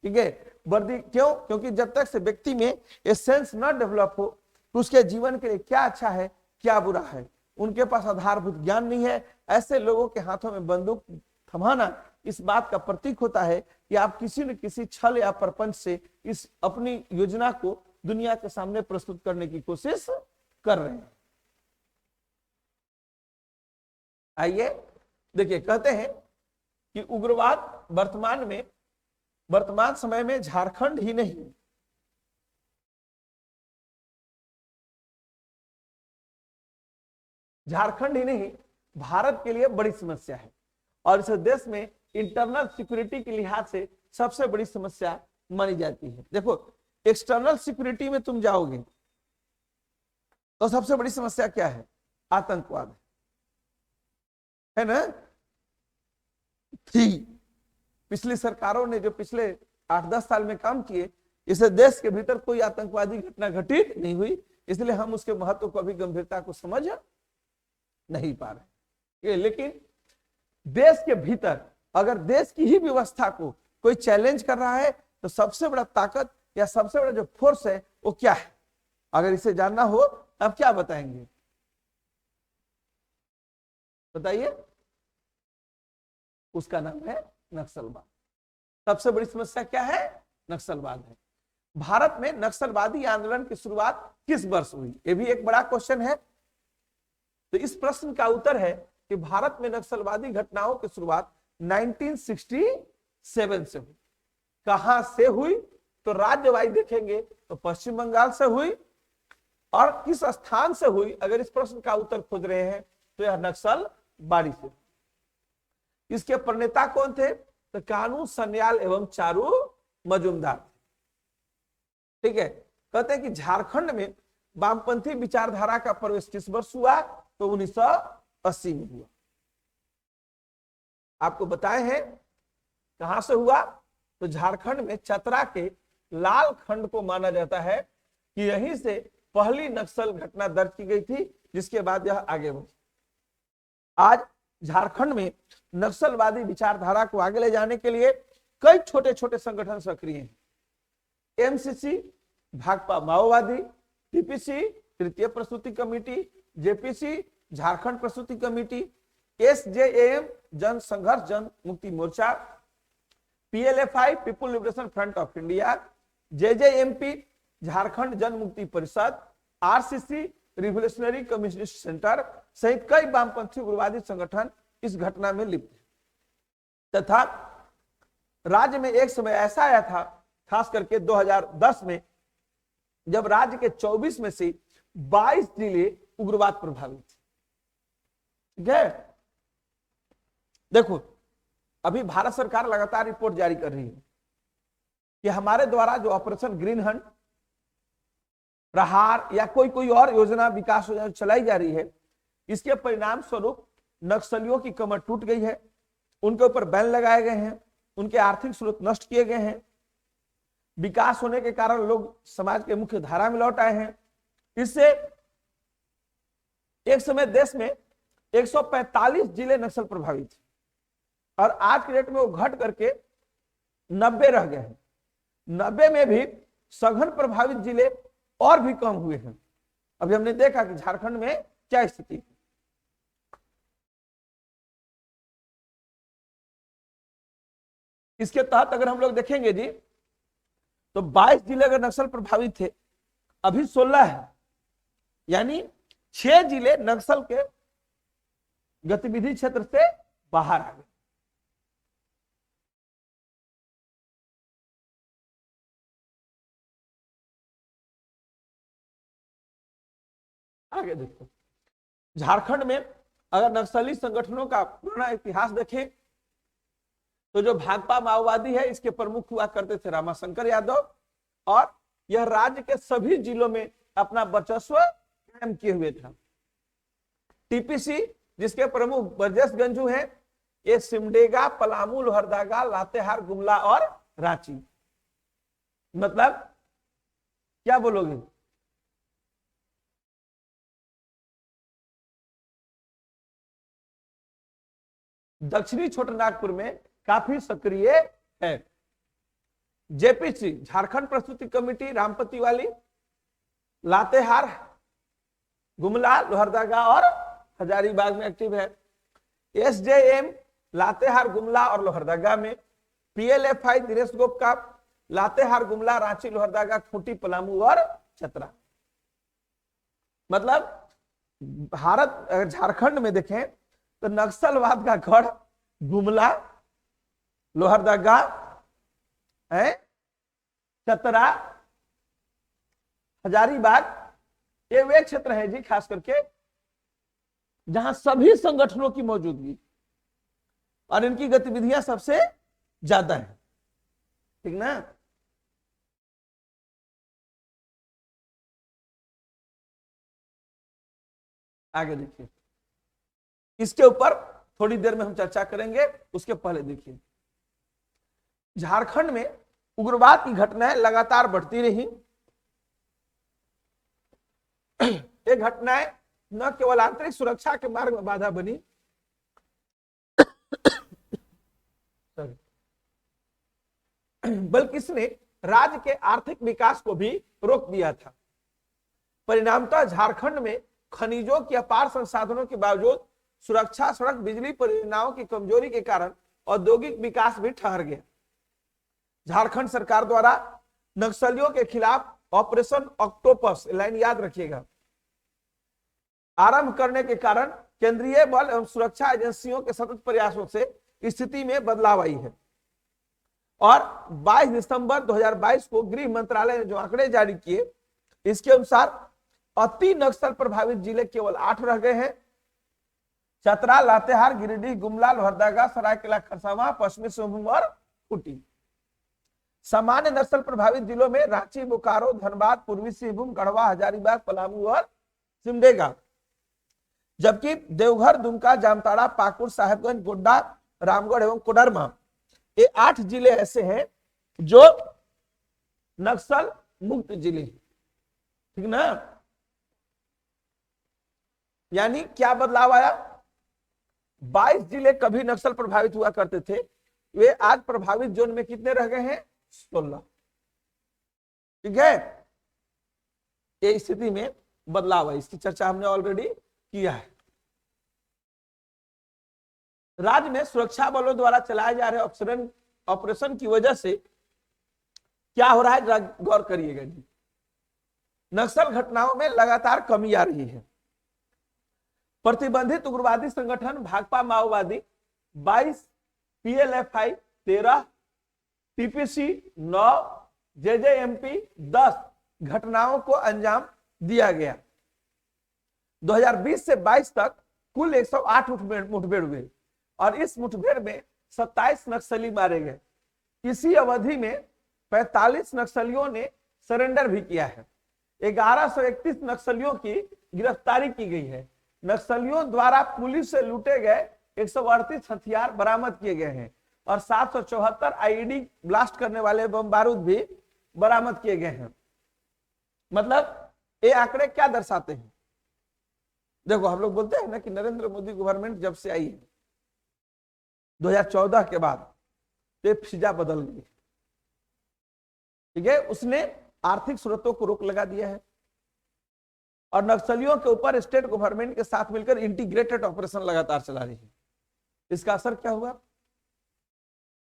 ठीक है। वर्दी क्यों? क्योंकि जब तक से व्यक्ति में ये सेंस न डेवलप हो तो उसके जीवन के लिए क्या अच्छा है क्या बुरा है, उनके पास आधारभूत ज्ञान नहीं है, ऐसे लोगों के हाथों में बंदूक थमाना इस बात का प्रतीक होता है कि आप किसी न किसी छल या प्रपंच से इस अपनी योजना को दुनिया के सामने प्रस्तुत करने की कोशिश कर रहे हैं। आइए देखिए, कहते हैं कि उग्रवाद वर्तमान समय में झारखंड ही नहीं, भारत के लिए बड़ी समस्या है और इस देश में इंटरनल सिक्योरिटी के लिहाज से सबसे बड़ी समस्या मानी जाती है। देखो, एक्सटर्नल सिक्योरिटी में तुम जाओगे तो सबसे बड़ी समस्या क्या है? आतंकवाद है ना। थी पिछली सरकारों ने जो पिछले 8-10 साल में काम किए, इसे देश के भीतर कोई आतंकवादी घटना घटित नहीं हुई, इसलिए हम उसके महत्व को अभी गंभीरता को समझ नहीं पा रहे। लेकिन देश के भीतर अगर देश की ही व्यवस्था को कोई चैलेंज कर रहा है तो सबसे बड़ा ताकत या सबसे बड़ा जो फोर्स है वो क्या है? अगर इसे जानना हो अब क्या बताएंगे, बताइए। उसका नाम है नक्सलवाद। सबसे बड़ी समस्या क्या है? नक्सलवाद है। भारत में नक्सलवादी आंदोलन की शुरुआत किस वर्ष हुई? ये भी एक बड़ा क्वेश्चन है। तो इस प्रश्न का उत्तर है कि भारत में नक्सलवादी घटनाओं की शुरुआत 1967 से हुई। कहां से हुई? तो राज्य वाइज देखेंगे तो पश्चिम बंगाल से हुई। और किस स्थान से हुई, अगर इस प्रश्न का उत्तर खोज रहे हैं तो यह नक्सलबाड़ी से। इसके प्रणेता कौन थे? तो कानू सन्याल एवं चारू मजुमदार, ठीक है। कहते हैं कि झारखंड में वामपंथी विचारधारा का प्रवेश किस वर्ष हुआ? तो 1980 में हुआ। आपको बताए हैं कहां से हुआ? तो झारखंड में चतरा के लाल खंड को माना जाता है कि यहीं से पहली नक्सल घटना दर्ज की गई थी, जिसके बाद यह आगे बढ़ी। आज झारखंड में नक्सलवादी विचारधारा को आगे ले जाने के लिए कई छोटे छोटे संगठन सक्रिय हैं। एमसीसी भाकपा माओवादी, टीपीसी तृतीय प्रस्तुति कमेटी, जेपीसी झारखंड प्रस्तुति कमेटी, एसजेएम जन Sangharsh Jan Mukti Morcha, PLFI people liberation front of India, JJMP Jharkhand Jan Mukti परिषद, आरसीसी रिवोल्यूशनरी कम्युनिस्ट सेंटर सहित कई वामपंथी उग्रवादी संगठन इस घटना में लिप्त हैं। तथा राज्य में एक समय ऐसा आया था, खास करके 2010 में, जब राज्य के 24 में से 22 जिले उग्रवाद प्रभावित थे, ठीक है। देखो, अभी भारत सरकार लगातार रिपोर्ट जारी कर रही है कि हमारे द्वारा जो ऑपरेशन ग्रीन हंट, प्रहार या कोई और योजना, विकास योजना चलाई जा रही है, इसके परिणाम स्वरूप नक्सलियों की कमर टूट गई है, उनके ऊपर बैन लगाए गए हैं, उनके आर्थिक स्रोत नष्ट किए गए हैं, विकास होने के कारण लोग समाज के मुख्य धारा में लौट आए हैं। इससे एक समय देश में 145 जिले नक्सल प्रभावित थे और आज के डेट में वो घट करके 90 रह गए हैं। 90 में भी सघन प्रभावित जिले और भी कम हुए हैं। अभी हमने देखा कि झारखंड में क्या स्थिति है। इसके तहत अगर हम लोग देखेंगे जी, तो 22 जिले अगर नक्सल प्रभावित थे, अभी 16 है, यानी 6 जिले नक्सल के गतिविधि क्षेत्र से बाहर आ गए। आगे देखो, झारखंड में अगर नक्सली संगठनों का पुराना इतिहास देखें तो जो भाकपा माओवादी है, इसके प्रमुख हुआ करते थे रामाशंकर यादव, और यह राज्य के सभी जिलों में अपना वर्चस्व कायम किए हुए था। टीपीसी जिसके प्रमुख ब्रजेश गंजू हैं, ये सिमडेगा, पलामू, लोहरदगा, लातेहार, गुमला और रांची। मतलब क्या बोलोगे? दक्षिणी छोटानागपुर में काफी सक्रिय है। जेपीसी झारखंड प्रस्तुति कमेटी रामपति वाली, लातेहार, गुमला, लोहरदगा और हजारीबाग में एक्टिव है। एसजेएम लातेहार, गुमला और लोहरदगा में। पीएलएफआई दिनेश गोपका लातेहार, गुमला, रांची, लोहरदगा, खूंटी, पलामू और चतरा। मतलब भारत झारखंड में देखें तो नक्सलवाद का गढ़ गुमला, लोहरदगा है, चतरा, हजारीबाग, ये वे क्षेत्र है जी खास करके जहां सभी संगठनों की मौजूदगी और इनकी गतिविधियां सबसे ज्यादा है। ठीक ना? आगे देखिए, इसके ऊपर थोड़ी देर में हम चर्चा करेंगे। उसके पहले देखिए, झारखंड में उग्रवाद की घटनाएं लगातार बढ़ती रही। ये घटनाएं न केवल आंतरिक सुरक्षा के मार्ग में बाधा बनी, बल्कि इसने राज्य के आर्थिक विकास को भी रोक दिया था। परिणामतः झारखंड में खनिजों की अपार संसाधनों के बावजूद सुरक्षा, सड़क, बिजली परियोजनाओं की कमजोरी के कारण औद्योगिक विकास भी ठहर गया। झारखंड सरकार द्वारा नक्सलियों के खिलाफ ऑपरेशन ऑक्टोपस, लाइन याद रखिएगा, आरंभ करने के कारण केंद्रीय बल एवं सुरक्षा एजेंसियों के सतत प्रयासों से स्थिति में बदलाव आई है। और 22 दिसंबर 2022 को गृह मंत्रालय ने जो आंकड़े जारी किए, इसके अनुसार अति नक्सल प्रभावित जिले केवल 8 रह गए हैं। चतरा, लातेहार, गिरिडीह, गुमला, लोहरदगा, सरायकेला खरसावां, पश्चिमी सिंहभूम और खूंटी। सामान्य नक्सल प्रभावित जिलों में रांची, बोकारो, धनबाद, पूर्वी सिंहभूम, गढ़वा, हजारीबाग, पलामू और सिमडेगा। जबकि देवघर, दुमका, जामताड़ा, पाकुड़, साहेबगंज, गोड्डा, रामगढ़ एवं कोडरमा, ये 8 जिले ऐसे हैं जो नक्सल मुक्त जिले। ठीक ना? यानी क्या बदलाव आया? 22 जिले कभी नक्सल प्रभावित हुआ करते थे, वे आज प्रभावित जोन में कितने रह गए हैं? 16। ठीक है? ये स्थिति में बदलाव है, इसकी चर्चा हमने ऑलरेडी किया है। राज्य में सुरक्षा बलों द्वारा चलाए जा रहे ऑपरेशन की वजह से क्या हो रहा है, गौर करिएगा जी। नक्सल घटनाओं में लगातार कमी आ रही है। प्रतिबंधित उग्रवादी संगठन भाकपा माओवादी 22, पीएलएफआई 13, टीपीसी 9, जेजेएमपी 10 घटनाओं को अंजाम दिया गया। 2020 से 22 तक कुल 108 मुठभेड़ हुए और इस मुठभेड़ में 27 नक्सली मारे गए। इसी अवधि में 45 नक्सलियों ने सरेंडर भी किया है। 1131 नक्सलियों की गिरफ्तारी की गई है। नक्सलियों द्वारा पुलिस से लूटे गए 138 हथियार बरामद किए गए हैं और 774 आईईडी ब्लास्ट करने वाले बम बारूद भी बरामद किए गए हैं। मतलब ये आंकड़े क्या दर्शाते हैं? देखो, हम लोग बोलते हैं ना कि नरेंद्र मोदी गवर्नमेंट जब से आई है 2014 के बाद, तो फिजा बदल गई। ठीक है? उसने आर्थिक स्रोतों को रोक लगा दिया है और नक्सलियों के ऊपर स्टेट गवर्नमेंट के साथ मिलकर इंटीग्रेटेड ऑपरेशन लगातार चला रही है। इसका असर क्या हुआ?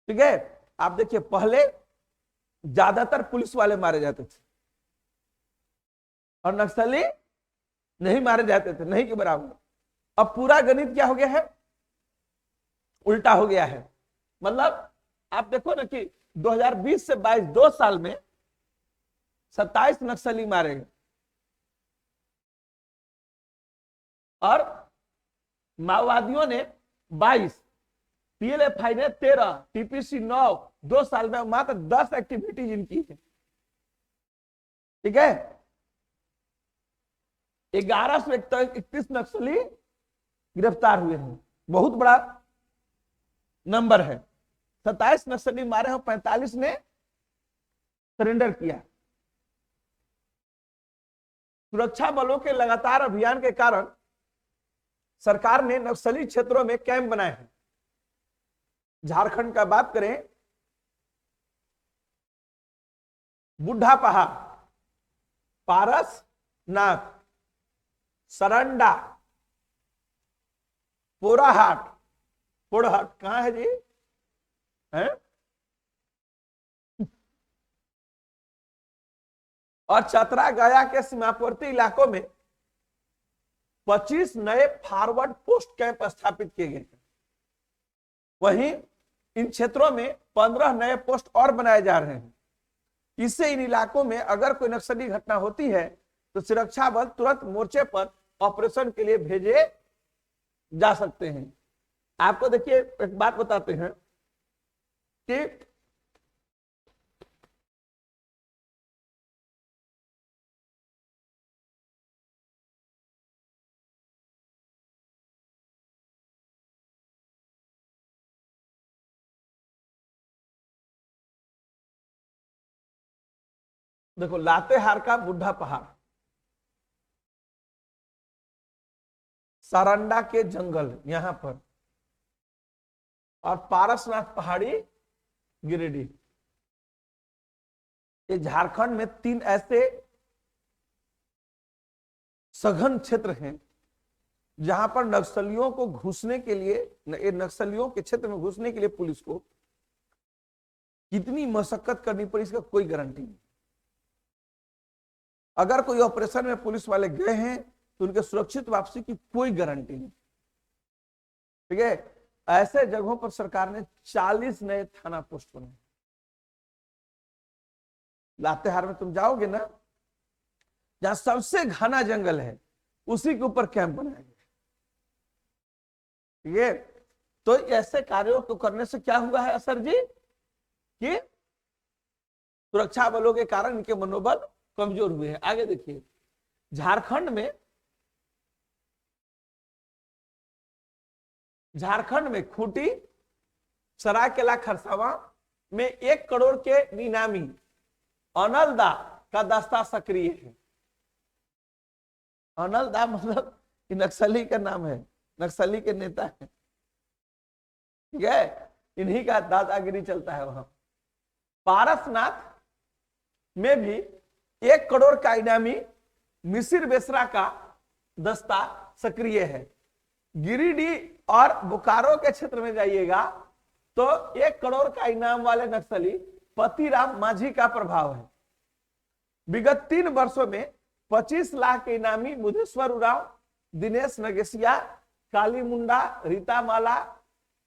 ठीक है? आप देखिए, पहले ज्यादातर पुलिस वाले मारे जाते थे और नक्सली नहीं मारे जाते थे, नहीं के बराबर। अब पूरा गणित क्या हो गया है? उल्टा हो गया है। मतलब आप देखो ना कि 2020 से 22 2 साल में 27 नक्सली मारे गए और माओवादियों ने 22, पीएलएफआई ने 13, टीपीसी 9, 2 साल में मात्र 10 एक्टिविटीज इनकी है। ठीक है? 1131 नक्सली गिरफ्तार हुए हैं। बहुत बड़ा नंबर है। 27 नक्सली मारे हैं, 45 ने सरेंडर किया। सुरक्षा बलों के लगातार अभियान के कारण सरकार ने नक्सली क्षेत्रों में कैंप बनाए हैं। झारखंड का बात करें, बुढ़ा पहाड़, पारसनाथ, सरंडा, पोराहाट, पोड़हाट कहां है जी? है? और चतरा गया के सीमावर्ती इलाकों में 25 नए फॉरवर्ड पोस्ट कैंप स्थापित किए गए। वहीं इन क्षेत्रों में 15 नए पोस्ट और बनाए जा रहे हैं। इससे इन इलाकों में अगर कोई नक्सली घटना होती है तो सुरक्षा बल तुरंत मोर्चे पर ऑपरेशन के लिए भेजे जा सकते हैं। आपको देखिए एक बात बताते हैं कि देखो, लातेहार का बुढ़ा पहाड़, सारंडा के जंगल यहां पर, और पारसनाथ पहाड़ी गिरिडीह, ये झारखंड में 3 ऐसे सघन क्षेत्र हैं जहां पर नक्सलियों को घुसने के लिए, नक्सलियों के क्षेत्र में घुसने के लिए पुलिस को कितनी मशक्कत करनी पड़ी इसका कोई गारंटी नहीं। अगर कोई ऑपरेशन में पुलिस वाले गए हैं तो उनके सुरक्षित वापसी की कोई गारंटी नहीं। ठीक है, ऐसे जगहों पर सरकार ने 40 नए थाना पोस्ट बनाए। लातेहार में तुम जाओगे ना, जहां सबसे घना जंगल है, उसी के ऊपर कैंप बनाया गया। ठीक है, तो ऐसे कार्यों को करने से क्या हुआ है असर जी, कि सुरक्षा बलों के कारण इनके मनोबल कमजोर हुए हैं। आगे देखिए, झारखंड में खूंटी, सरायकेला, खरसावां में 1 करोड़ के इनामी अनलदा का दस्ता सक्रिय है। अनलदा मतलब नक्सली का नाम है, नक्सली के नेता है। ठीक है, इन्हीं का दादागिरी चलता है वहां। पारसनाथ में भी 1 करोड़ का इनामी मिसिर बेसरा का दस्ता सक्रिय है। गिरिडीह और बोकारो के क्षेत्र में जाइएगा तो 1 करोड़ का इनाम वाले नक्सली पतिराम माझी का प्रभाव है। विगत 3 वर्षों में 25 लाख के इनामी मुधेश्वर उरांव, दिनेश नगेसिया, काली मुंडा, रीता माला,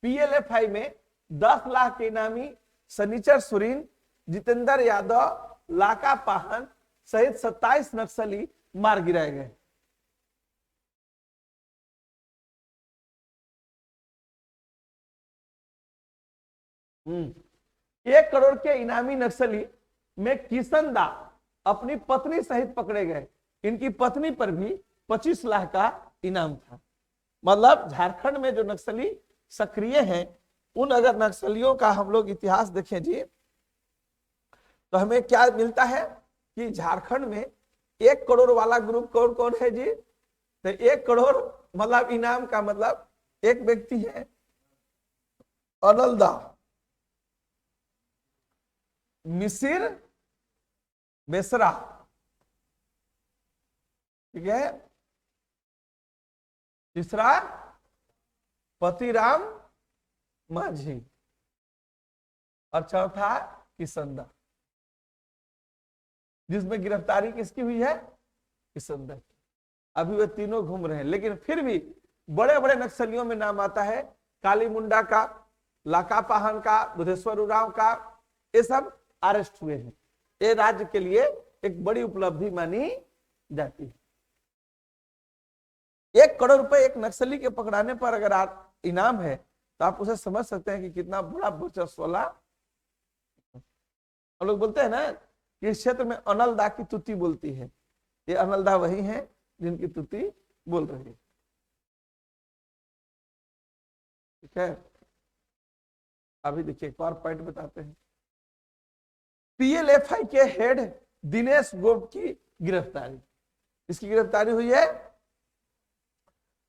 पीएलएफआई में 10 लाख के इनामी सनीचर सुरीन, जितेंद्र यादव, लाका पाहन सहित 27 नक्सली मार गिराए गए। हम्म 1 करोड़ के इनामी नक्सली में किशन दा अपनी पत्नी सहित पकड़े गए। इनकी पत्नी पर भी 25 लाख का इनाम था। मतलब झारखंड में जो नक्सली सक्रिय हैं, उन अगर नक्सलियों का हम लोग इतिहास देखें जी, तो हमें क्या मिलता है कि झारखंड में 1 करोड़ वाला ग्रुप कौन कौन है जी? तो 1 करोड़ मतलब इनाम का मतलब एक व्यक्ति है अनलदा, मिसिर बेसरा, ठीक है, तीसरा पतिराम माझी, और चौथा किशन दा। जिसमें गिरफ्तारी किसकी हुई है? किशन दा की। अभी वे तीनों घूम रहे हैं, लेकिन फिर भी बड़े बड़े नक्सलियों में नाम आता है काली मुंडा का, लाका पाहन का, बुधेश्वर उरांव का। ये सब अरेस्ट हुए हैं। ये राज्य के लिए एक बड़ी उपलब्धि मानी जाती है। 1 करोड़ रुपए एक नक्सली के पकड़ाने पर अगर आप इनाम है तो आप उसे समझ सकते हैं कि कितना बड़ा वर्चस्व वाला। हम लोग बोलते हैं ना कि इस क्षेत्र में अनलदा की तुति बोलती है। ये अनलदा वही है जिनकी तुति बोल रही है। ठीक है, अभी देखिए एक और पॉइंट बताते हैं। पीएलएफआई के हेड दिनेश गोप की गिरफ्तारी, इसकी गिरफ्तारी हुई है,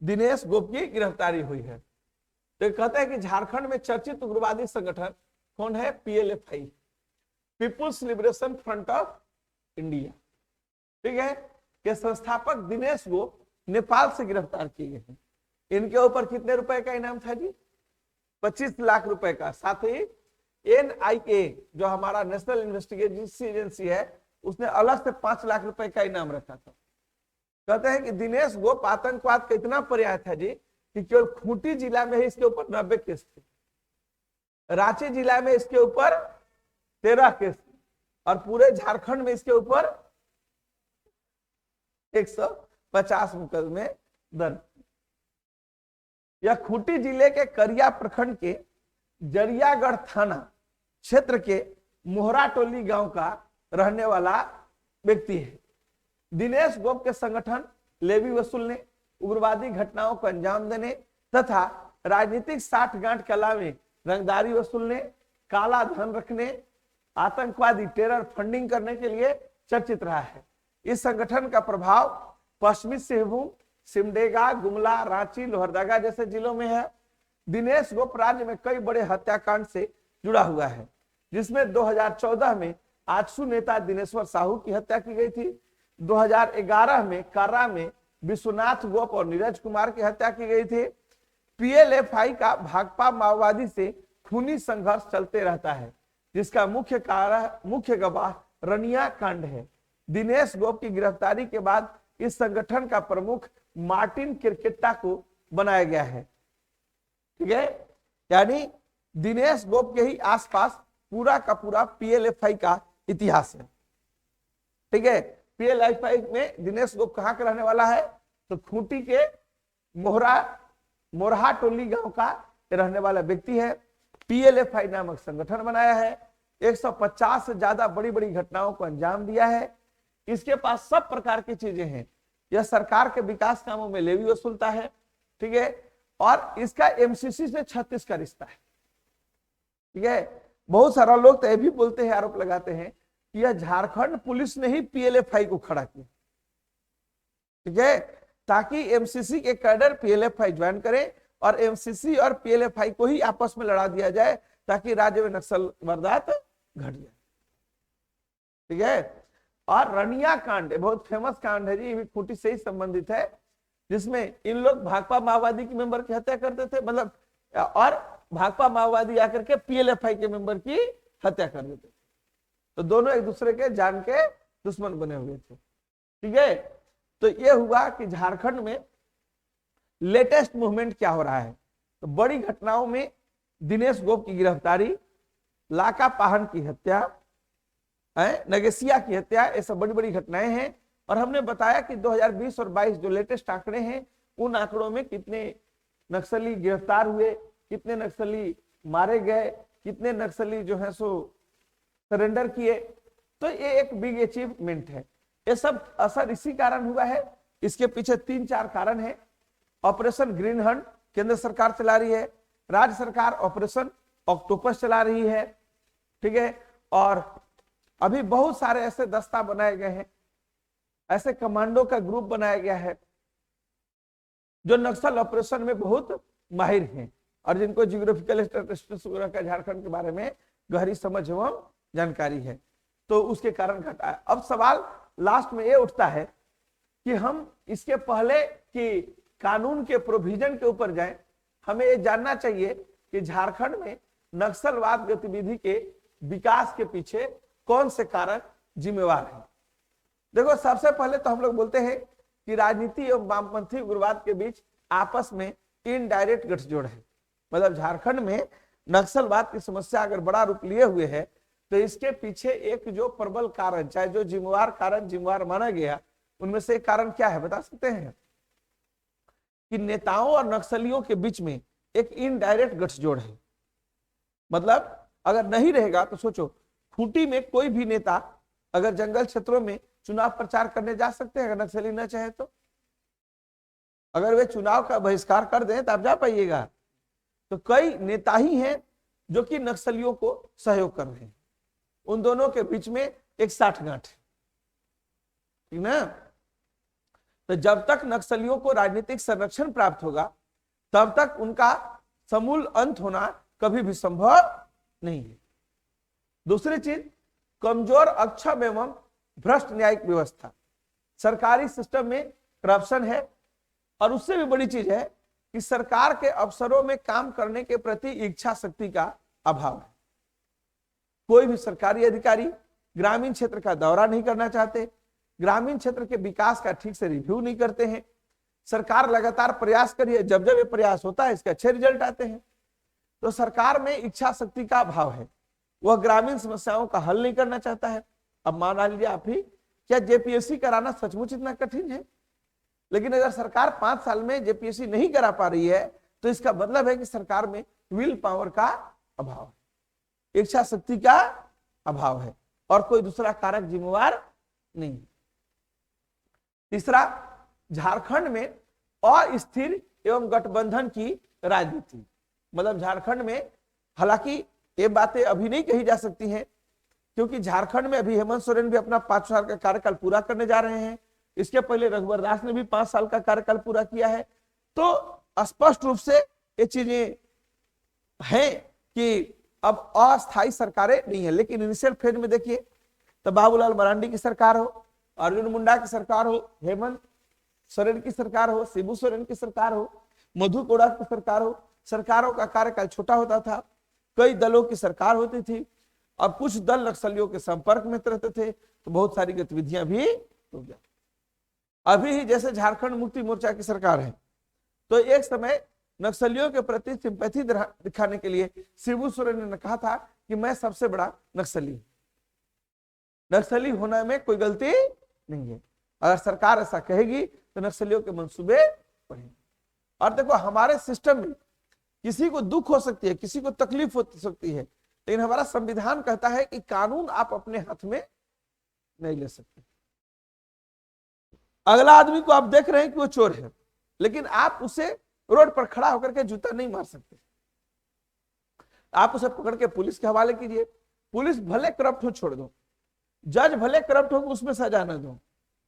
दिनेश गोप की गिरफ्तारी हुई है। तो कहते हैं कि झारखंड में चर्चित उग्रवादी संगठन कौन है? PLFI, people's liberation front of India, ठीक है, के संस्थापक दिनेश गोप नेपाल से गिरफ्तार किए गए हैं। इनके ऊपर कितने रुपए का इनाम था जी? 25 लाख रुपए का। साथ ही एनआईए जो हमारा नेशनल इन्वेस्टिगेशन एजेंसी है, उसने अलग से 5 लाख रुपए का इनाम रखा था। कहते हैं कि दिनेश गोप आतंकवाद का इतना पर्याय था जी कि केवल खूंटी जिला में ही इसके ऊपर 90 केस थे, रांची जिला में इसके ऊपर 13 केस थे, और पूरे झारखंड में इसके ऊपर 150 मुकदमे दर्ज। यह खूंटी जिले के करिया प्रखंड के जरियागढ़ थाना क्षेत्र के मोहरा टोली गांव का रहने वाला व्यक्ति है। दिनेश गोप के संगठन लेवी वसूलने, उग्रवादी घटनाओं को अंजाम देने तथा राजनीतिक साठगांठ कला में रंगदारी वसूलने, काला धन रखने, आतंकवादी टेरर फंडिंग करने के लिए चर्चित रहा है। इस संगठन का प्रभाव पश्चिमी सिंहभूम, सिमडेगा, गुमला, रांची, लोहरदगा जैसे जिलों में है। दिनेश गोप राज्य में कई बड़े हत्याकांड से जुड़ा हुआ है, जिसमें 2014 में आजसू नेता दिनेश्वर साहू की हत्या की गई थी। 2011 में कारा में विश्वनाथ गोप और नीरज कुमार की हत्या की गई थी। पीएलएफआई का भाकपा माओवादी से खूनी संघर्ष चलते रहता है, जिसका मुख्य गवाह रनिया कांड है। दिनेश गोप की गिरफ्तारी के बाद इस संगठन का प्रमुख मार्टिन किरकेट्टा को बनाया गया है, ठीक है। यानी दिनेश गोप के ही आसपास पूरा का पूरा पीएलएफआई का इतिहास है, ठीक है। पीएलएफआई में दिनेश गोप कहां का रहने वाला है? तो खूंटी के मोरहा टोली गांव का रहने वाला व्यक्ति है। पीएलएफआई नामक संगठन बनाया है, 150 से ज्यादा बड़ी बड़ी घटनाओं को अंजाम दिया है। इसके पास सब प्रकार की चीजें हैं। यह सरकार के विकास कामों में लेवी वसूलता है, ठीक है, और इसका एमसीसी से 36 का रिश्ता है, ठीक है। बहुत सारा लोग तो ये भी बोलते हैं, आरोप लगाते हैं कि यह झारखंड पुलिस ने ही पीएलएफआई को खड़ा किया, ठीक है, ताकि एमसीसी के कैडर पीएलएफआई ज्वाइन करें और एमसीसी और पीएलएफआई को ही आपस में लड़ा दिया जाए, ताकि राज्य में नक्सल वारदात घट जाए, ठीक है। और रनिया कांड बहुत फेमस कांड है जी, ये भी खूंटी से ही संबंधित है, जिसमें इन लोग भाकपा माओवादी के मेंबर की हत्या करते थे, मतलब, और भाकपा माओवादी आकर के पीएलएफआई के मेंबर की हत्या कर देते थे। तो दोनों एक दूसरे के जान के दुश्मन बने हुए थे, ठीक है। तो ये हुआ कि झारखंड में लेटेस्ट मूवमेंट क्या हो रहा है। तो बड़ी घटनाओं में दिनेश गोप की गिरफ्तारी, लाका पाहन की हत्या, नगेसिया की हत्या, ये सब बड़ी बड़ी घटनाएं हैं। और हमने बताया कि 2020 और 22 जो लेटेस्ट आंकड़े हैं, उन आंकड़ों में कितने नक्सली गिरफ्तार हुए, कितने नक्सली मारे गए, कितने नक्सली जो है सो सरेंडर किए। तो ये एक बिग अचीवमेंट है। ये सब असर इसी कारण हुआ है। इसके पीछे 3-4 कारण है। ऑपरेशन ग्रीन हंट केंद्र सरकार चला रही है, राज्य सरकार ऑपरेशन ऑक्टोपस चला रही है, ठीक है। और अभी बहुत सारे ऐसे दस्ता बनाए गए हैं, ऐसे कमांडो का ग्रुप बनाया गया है जो नक्सल ऑपरेशन में बहुत माहिर हैं और जिनको जियोग्राफिकल स्टैटिस्टिक्स वगैरह का झारखंड के बारे में गहरी समझ एवं जानकारी है। तो उसके कारण घटा है। अब सवाल लास्ट में ये उठता है कि हम इसके पहले कि कानून के प्रोविजन के ऊपर जाएं, हमें ये जानना चाहिए कि झारखंड में नक्सलवाद गतिविधि के विकास के पीछे कौन से कारक जिम्मेवार हैं। देखो, सबसे पहले तो हम लोग बोलते हैं कि राजनीति एवं वामपंथी उग्रवाद के बीच आपस में इनडायरेक्ट गठजोड़ है। मतलब झारखंड में नक्सलवाद की समस्या अगर बड़ा रूप लिए हुए है, तो इसके पीछे एक जो प्रबल कारण, चाहे जो जिम्मेवार माना गया, उनमें से एक कारण क्या है बता सकते हैं? कि नेताओं और नक्सलियों के बीच में एक इनडायरेक्ट गठजोड़ है। मतलब अगर नहीं रहेगा तो सोचो, खूंटी में कोई भी नेता अगर जंगल क्षेत्रों में चुनाव प्रचार करने जा सकते हैं अगर नक्सली न चाहे तो? अगर वे चुनाव का बहिष्कार कर दें तो आप जा पाइएगा? तो कई नेता ही हैं जो कि नक्सलियों को सहयोग कर रहे हैं। उन दोनों के बीच में एक साठगांठ है, ठीक ना। तो जब तक नक्सलियों को राजनीतिक संरक्षण प्राप्त होगा तब तक उनका समूल अंत होना कभी भी संभव नहीं है। दूसरी चीज, कमजोर, अक्षम एवं भ्रष्ट न्यायिक व्यवस्था। सरकारी सिस्टम में करप्शन है, और उससे भी बड़ी चीज है कि सरकार के अफसरों में काम करने के प्रति इच्छा शक्ति का अभाव है। कोई भी सरकारी अधिकारी ग्रामीण क्षेत्र का दौरा नहीं करना चाहते, ग्रामीण क्षेत्र के विकास का ठीक से रिव्यू नहीं करते हैं। सरकार लगातार प्रयास करी है, जब जब ये प्रयास होता है इसके अच्छे रिजल्ट आते हैं। तो सरकार में इच्छा शक्ति का अभाव है, वह ग्रामीण समस्याओं का हल नहीं करना चाहता है। अब मान लीजिए आप ही, क्या जेपीएससी कराना सचमुच इतना कठिन है? लेकिन अगर सरकार 5 साल में जेपीएससी नहीं करा पा रही है तो इसका मतलब है कि सरकार में विल पावर का अभाव है, इच्छा शक्ति का अभाव है, और कोई दूसरा कारक जिम्मेवार नहीं। तीसरा, झारखंड में अस्थिर एवं गठबंधन की राजनीति। मतलब झारखंड में, हालांकि ये बातें अभी नहीं कही जा सकती हैं क्योंकि झारखंड में अभी हेमंत सोरेन भी अपना 5 साल का कार्यकाल पूरा करने जा रहे हैं। इसके पहले रघुवर दास ने भी 5 साल का कार्यकाल पूरा किया है। तो स्पष्ट रूप से ये चीजें हैं कि अब अस्थायी सरकारें नहीं है। लेकिन इनिशियल फेज में देखिए तो बाबूलाल मरांडी की सरकार हो, अर्जुन मुंडा की सरकार हो, हेमंत सोरेन की सरकार हो, शिबू सोरेन की सरकार हो, मधु कोड़ा की सरकार हो, सरकारों का कार्यकाल छोटा होता था, कई दलों की सरकार होती थी, और कुछ दल नक्सलियों के संपर्क में रहते थे, तो बहुत सारी गतिविधियां भी रुक जाती। अभी ही जैसे झारखंड मुक्ति मोर्चा की सरकार है, तो एक समय नक्सलियों के प्रति सिंपैथी दिखाने के लिए शिबू सोरेन ने कहा था कि मैं सबसे बड़ा नक्सली, नक्सली होने में कोई गलती नहीं है। अगर सरकार ऐसा कहेगी तो नक्सलियों के मंसूबे बढ़ेंगे। और देखो, हमारे सिस्टम में किसी को दुख हो सकती है, किसी को तकलीफ हो सकती है, लेकिन हमारा संविधान कहता है कि कानून आप अपने हाथ में नहीं ले सकते। अगला आदमी को आप देख रहे हैं कि वो चोर है, लेकिन आप उसे रोड पर खड़ा होकर के जूता नहीं मार सकते। आप उसे पकड़ के पुलिस के हवाले कीजिए, पुलिस भले करप्ट हो छोड़ दो, जज भले करप्ट हो उसमें सजा न दो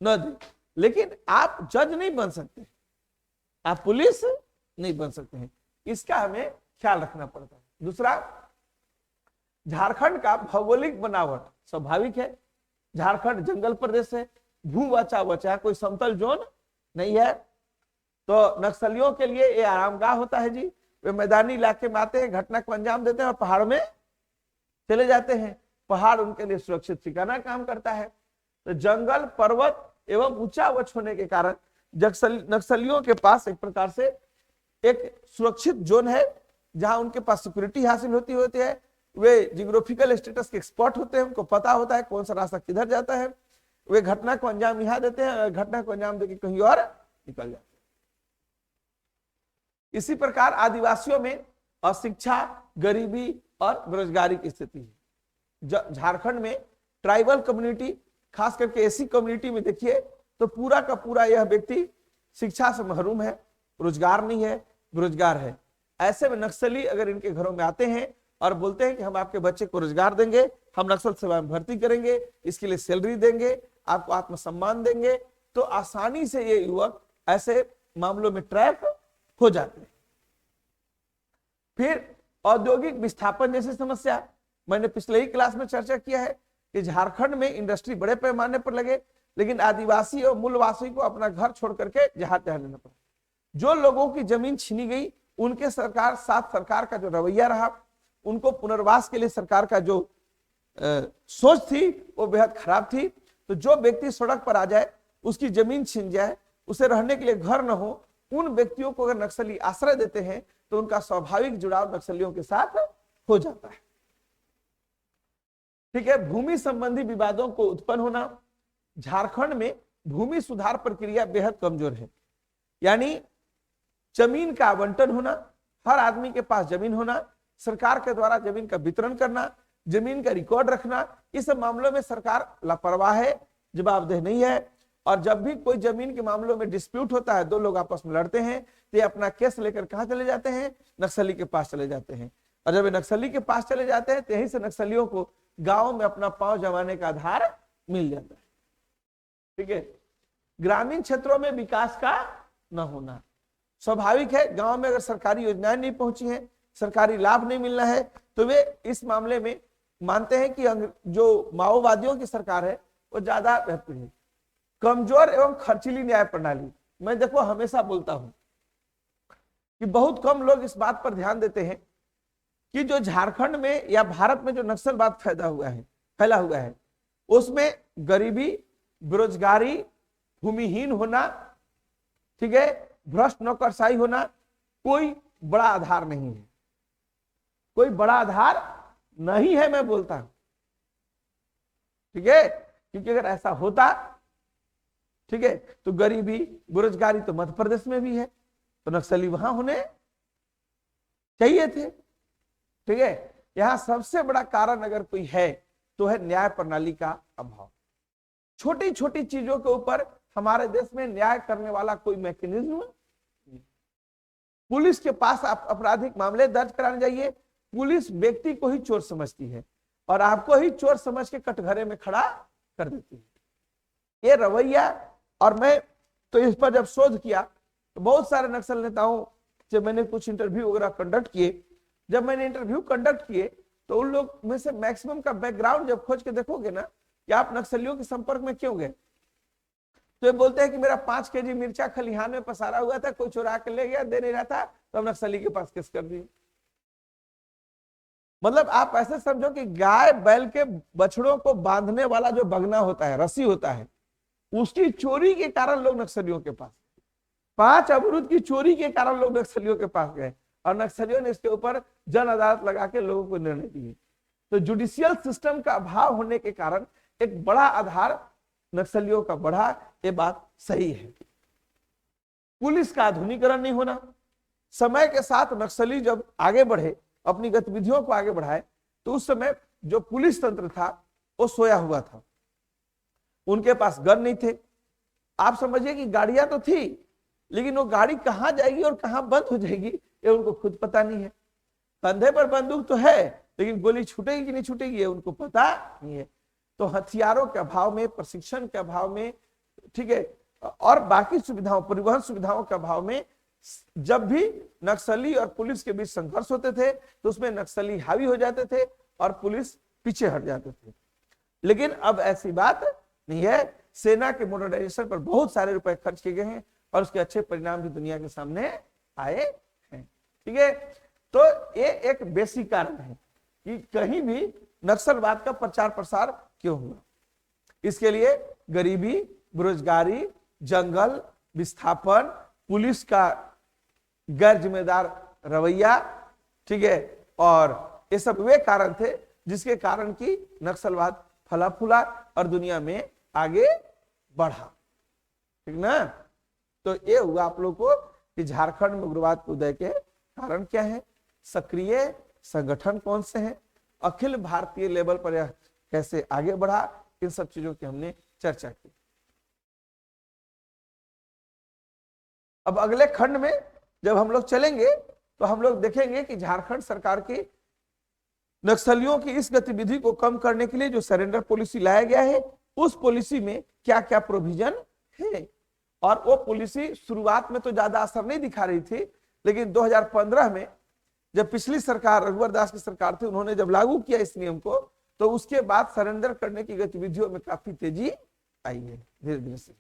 न दे, लेकिन आप जज नहीं बन सकते, आप पुलिस नहीं बन सकते हैं। इसका हमें ख्याल रखना पड़ता है। दूसरा, झारखंड का भौगोलिक बनावट स्वाभाविक है। झारखंड जंगल प्रदेश है, भू बचा कोई समतल जोन नहीं है, तो नक्सलियों के लिए ये आरामगाह होता है जी। वे मैदानी इलाके में आते हैं, घटना को अंजाम देते हैं और पहाड़ में चले जाते हैं। पहाड़ उनके लिए सुरक्षित ठिकाना काम करता है। तो जंगल, पर्वत एवं ऊंचा वच होने के कारण नक्सलियों के पास एक प्रकार से एक सुरक्षित जोन है जहां उनके पास सिक्योरिटी हासिल होती है। वे जियोग्राफिकल स्टेटस के एक्सपर्ट होते हैं, उनको पता होता है कौन सा रास्ता किधर जाता है। वे घटना को अंजाम यहां देते हैं और घटना को अंजाम देके कहीं और निकल जाते हैं। इसी प्रकार आदिवासियों में अशिक्षा, गरीबी और बेरोजगारी की स्थिति है। झारखंड में ट्राइबल कम्युनिटी, खास करके एसी कम्युनिटी में देखिए तो पूरा का पूरा यह व्यक्ति शिक्षा से महरूम है, रोजगार नहीं है, बेरोजगार है। ऐसे में नक्सली अगर इनके घरों में आते हैं और बोलते हैं कि हम आपके बच्चे को रोजगार देंगे, हम नक्सल सेवा में भर्ती करेंगे, इसके लिए सैलरी देंगे, आपको आत्मसम्मान देंगे, तो आसानी से ये युवक ऐसे मामलों में ट्रैप हो जाते हैं। फिर औद्योगिक विस्थापन जैसी समस्या, मैंने पिछले ही क्लास में चर्चा किया है कि झारखंड में इंडस्ट्री बड़े पैमाने पर लगे, लेकिन आदिवासी और मूलवासी को अपना घर छोड़ करके जहां तहां रहना पड़ा। जो लोगों की जमीन छीनी गई उनके साथ सरकार का जो रवैया रहा, उनको पुनर्वास के लिए सरकार का जो सोच थी वो बेहद खराब थी। तो जो व्यक्ति सड़क पर आ जाए, उसकी जमीन छीन जाए, उसे रहने के लिए घर न हो, उन व्यक्तियों को अगर नक्सली आश्रय देते हैं तो उनका स्वाभाविक जुड़ाव नक्सलियों के साथ हो जाता है। ठीक है। भूमि संबंधी विवादों को उत्पन्न होना, झारखंड में भूमि सुधार प्रक्रिया बेहद कमजोर है। यानी जमीन का आवंटन होना, हर आदमी के पास जमीन होना, सरकार के द्वारा जमीन का वितरण करना, जमीन का रिकॉर्ड रखना, इस मामलों में सरकार लापरवाह है, जवाबदेह नहीं है। और जब भी कोई जमीन के मामलों में डिस्प्यूट होता है, दो लोग आपस में लड़ते हैं, तो ये अपना केस लेकर कहां चले जाते हैं? नक्सली के पास चले जाते हैं। और जब ये नक्सली के पास चले जाते हैं तो यहीं से नक्सलियों को गांव में अपना पांव जमाने का आधार मिल जाता है। ठीक है, ग्रामीण क्षेत्रों में विकास का न होना स्वाभाविक है। गांव में अगर सरकारी योजनाएं नहीं पहुंची हैं, सरकारी लाभ नहीं मिलना है, तो वे इस मामले में मानते हैं कि जो माओवादियों की सरकार है वो ज्यादा बेहतर है। कमजोर एवं खर्चीली न्याय प्रणाली, मैं देखो हमेशा बोलता हूं कि बहुत कम लोग इस बात पर ध्यान देते हैं कि जो झारखंड में या भारत में जो नक्सलवाद फैला हुआ है उसमें गरीबी, बेरोजगारी, भूमिहीन होना, ठीक है, भ्रष्ट नौकरशाही होना कोई बड़ा आधार नहीं है। कोई बड़ा आधार नहीं है, मैं बोलता हूं। ठीक है, क्योंकि अगर ऐसा होता, ठीक है, तो गरीबी, बेरोजगारी तो मध्य प्रदेश में भी है, तो नक्सली वहां होने चाहिए थे। ठीक है, यहां सबसे बड़ा कारण अगर कोई है तो है न्याय प्रणाली का अभाव। छोटी छोटी चीजों के ऊपर हमारे देश में न्याय करने वाला कोई मैकेनिज्म। पुलिस के पास आप आपराधिक मामले दर्ज कराने जाइए, पुलिस व्यक्ति को ही चोर समझती है और आपको ही चोर समझ के कटघरे में खड़ा कर देती है। ये रवैया, और मैं तो इस पर जब शोध किया तो बहुत सारे नक्सल नेताओं से मैंने कुछ इंटरव्यू वगैरह कंडक्ट किए। जब मैंने इंटरव्यू कंडक्ट किए तो उन लोग में से मैक्सिमम का बैकग्राउंड जब खोज के देखोगे ना कि आप नक्सलियों के संपर्क में क्यों गए, तो ये बोलते हैं कि मेरा 5 केजी मिर्चा खलिहान में पसारा हुआ था, कोई चुरा के ले गया, दे नहीं रहा था, तो हम नक्सली के पास केस कर दिए। मतलब आप ऐसे समझो कि गाय बैल के बछड़ों को बांधने वाला जो बगना होता है, रस्सी होता है, उसकी चोरी के कारण लोग नक्सलियों के पास, 5 अमरूद की चोरी के कारण लोग नक्सलियों के पास गए और नक्सलियों ने इसके ऊपर जन अदालत लगा के लोगों को निर्णय दिए। तो जुडिशियल सिस्टम का अभाव होने के कारण एक बड़ा आधार नक्सलियों का बढ़ा, ये बात सही है। पुलिस का आधुनिकीकरण नहीं होना, समय के साथ नक्सली जब आगे बढ़े, अपनी गतिविधियों को आगे बढ़ाए, तो उस समय जो पुलिस तंत्र था वो सोया हुआ था, उनके पास गन नहीं थे। आप समझिए कि गाड़ियां तो थी, लेकिन वो गाड़ी कहां जाएगी और कहां बंद हो जाएगी ये उनको खुद पता नहीं है। कंधे पर बंदूक तो है, लेकिन गोली छूटेगी कि नहीं छूटेगी ये उनको पता नहीं है। तो हथियारों के अभाव में, प्रशिक्षण के अभाव में, ठीक है, और बाकी सुविधाओं, परिवहन सुविधाओं के अभाव में जब भी नक्सली और पुलिस के बीच संघर्ष होते थे तो उसमें नक्सली हावी हो जाते थे और पुलिस पीछे हट जाते थे। लेकिन अब ऐसी बात नहीं है। सेना के मॉडर्नाइजेशन पर बहुत सारे रुपए खर्च किए गए हैं और उसके अच्छे परिणाम भी दुनिया के सामने आए हैं। ठीक है, तो ये एक बेसिक कारण है कि कहीं भी नक्सलवाद का प्रचार प्रसार क्यों हुआ। इसके लिए गरीबी, बेरोजगारी, जंगल विस्थापन, पुलिस का गैर जिम्मेदार रवैया, ठीक है, और ये सब वे कारण थे जिसके कारण की नक्सलवाद फला फूला और दुनिया में आगे बढ़ा। ठीक ना। तो ये हुआ आप लोग को कि झारखंड में उग्रवाद के उदय के कारण क्या है, सक्रिय संगठन कौन से हैं, अखिल भारतीय लेवल पर यह कैसे आगे बढ़ा, इन सब चीजों की हमने चर्चा की। अब अगले खंड में जब हम लोग चलेंगे तो हम लोग देखेंगे कि झारखंड सरकार की नक्सलियों की इस गतिविधि को कम करने के लिए जो सरेंडर पॉलिसी लाया गया है, उस पॉलिसी में क्या क्या प्रोविजन है। और वो पॉलिसी शुरुआत में तो ज्यादा असर नहीं दिखा रही थी, लेकिन 2015 में जब पिछली सरकार, रघुवर दास की सरकार थी, उन्होंने जब लागू किया इस नियम को, तो उसके बाद सरेंडर करने की गतिविधियों में काफी तेजी आई है धीरे धीरे से।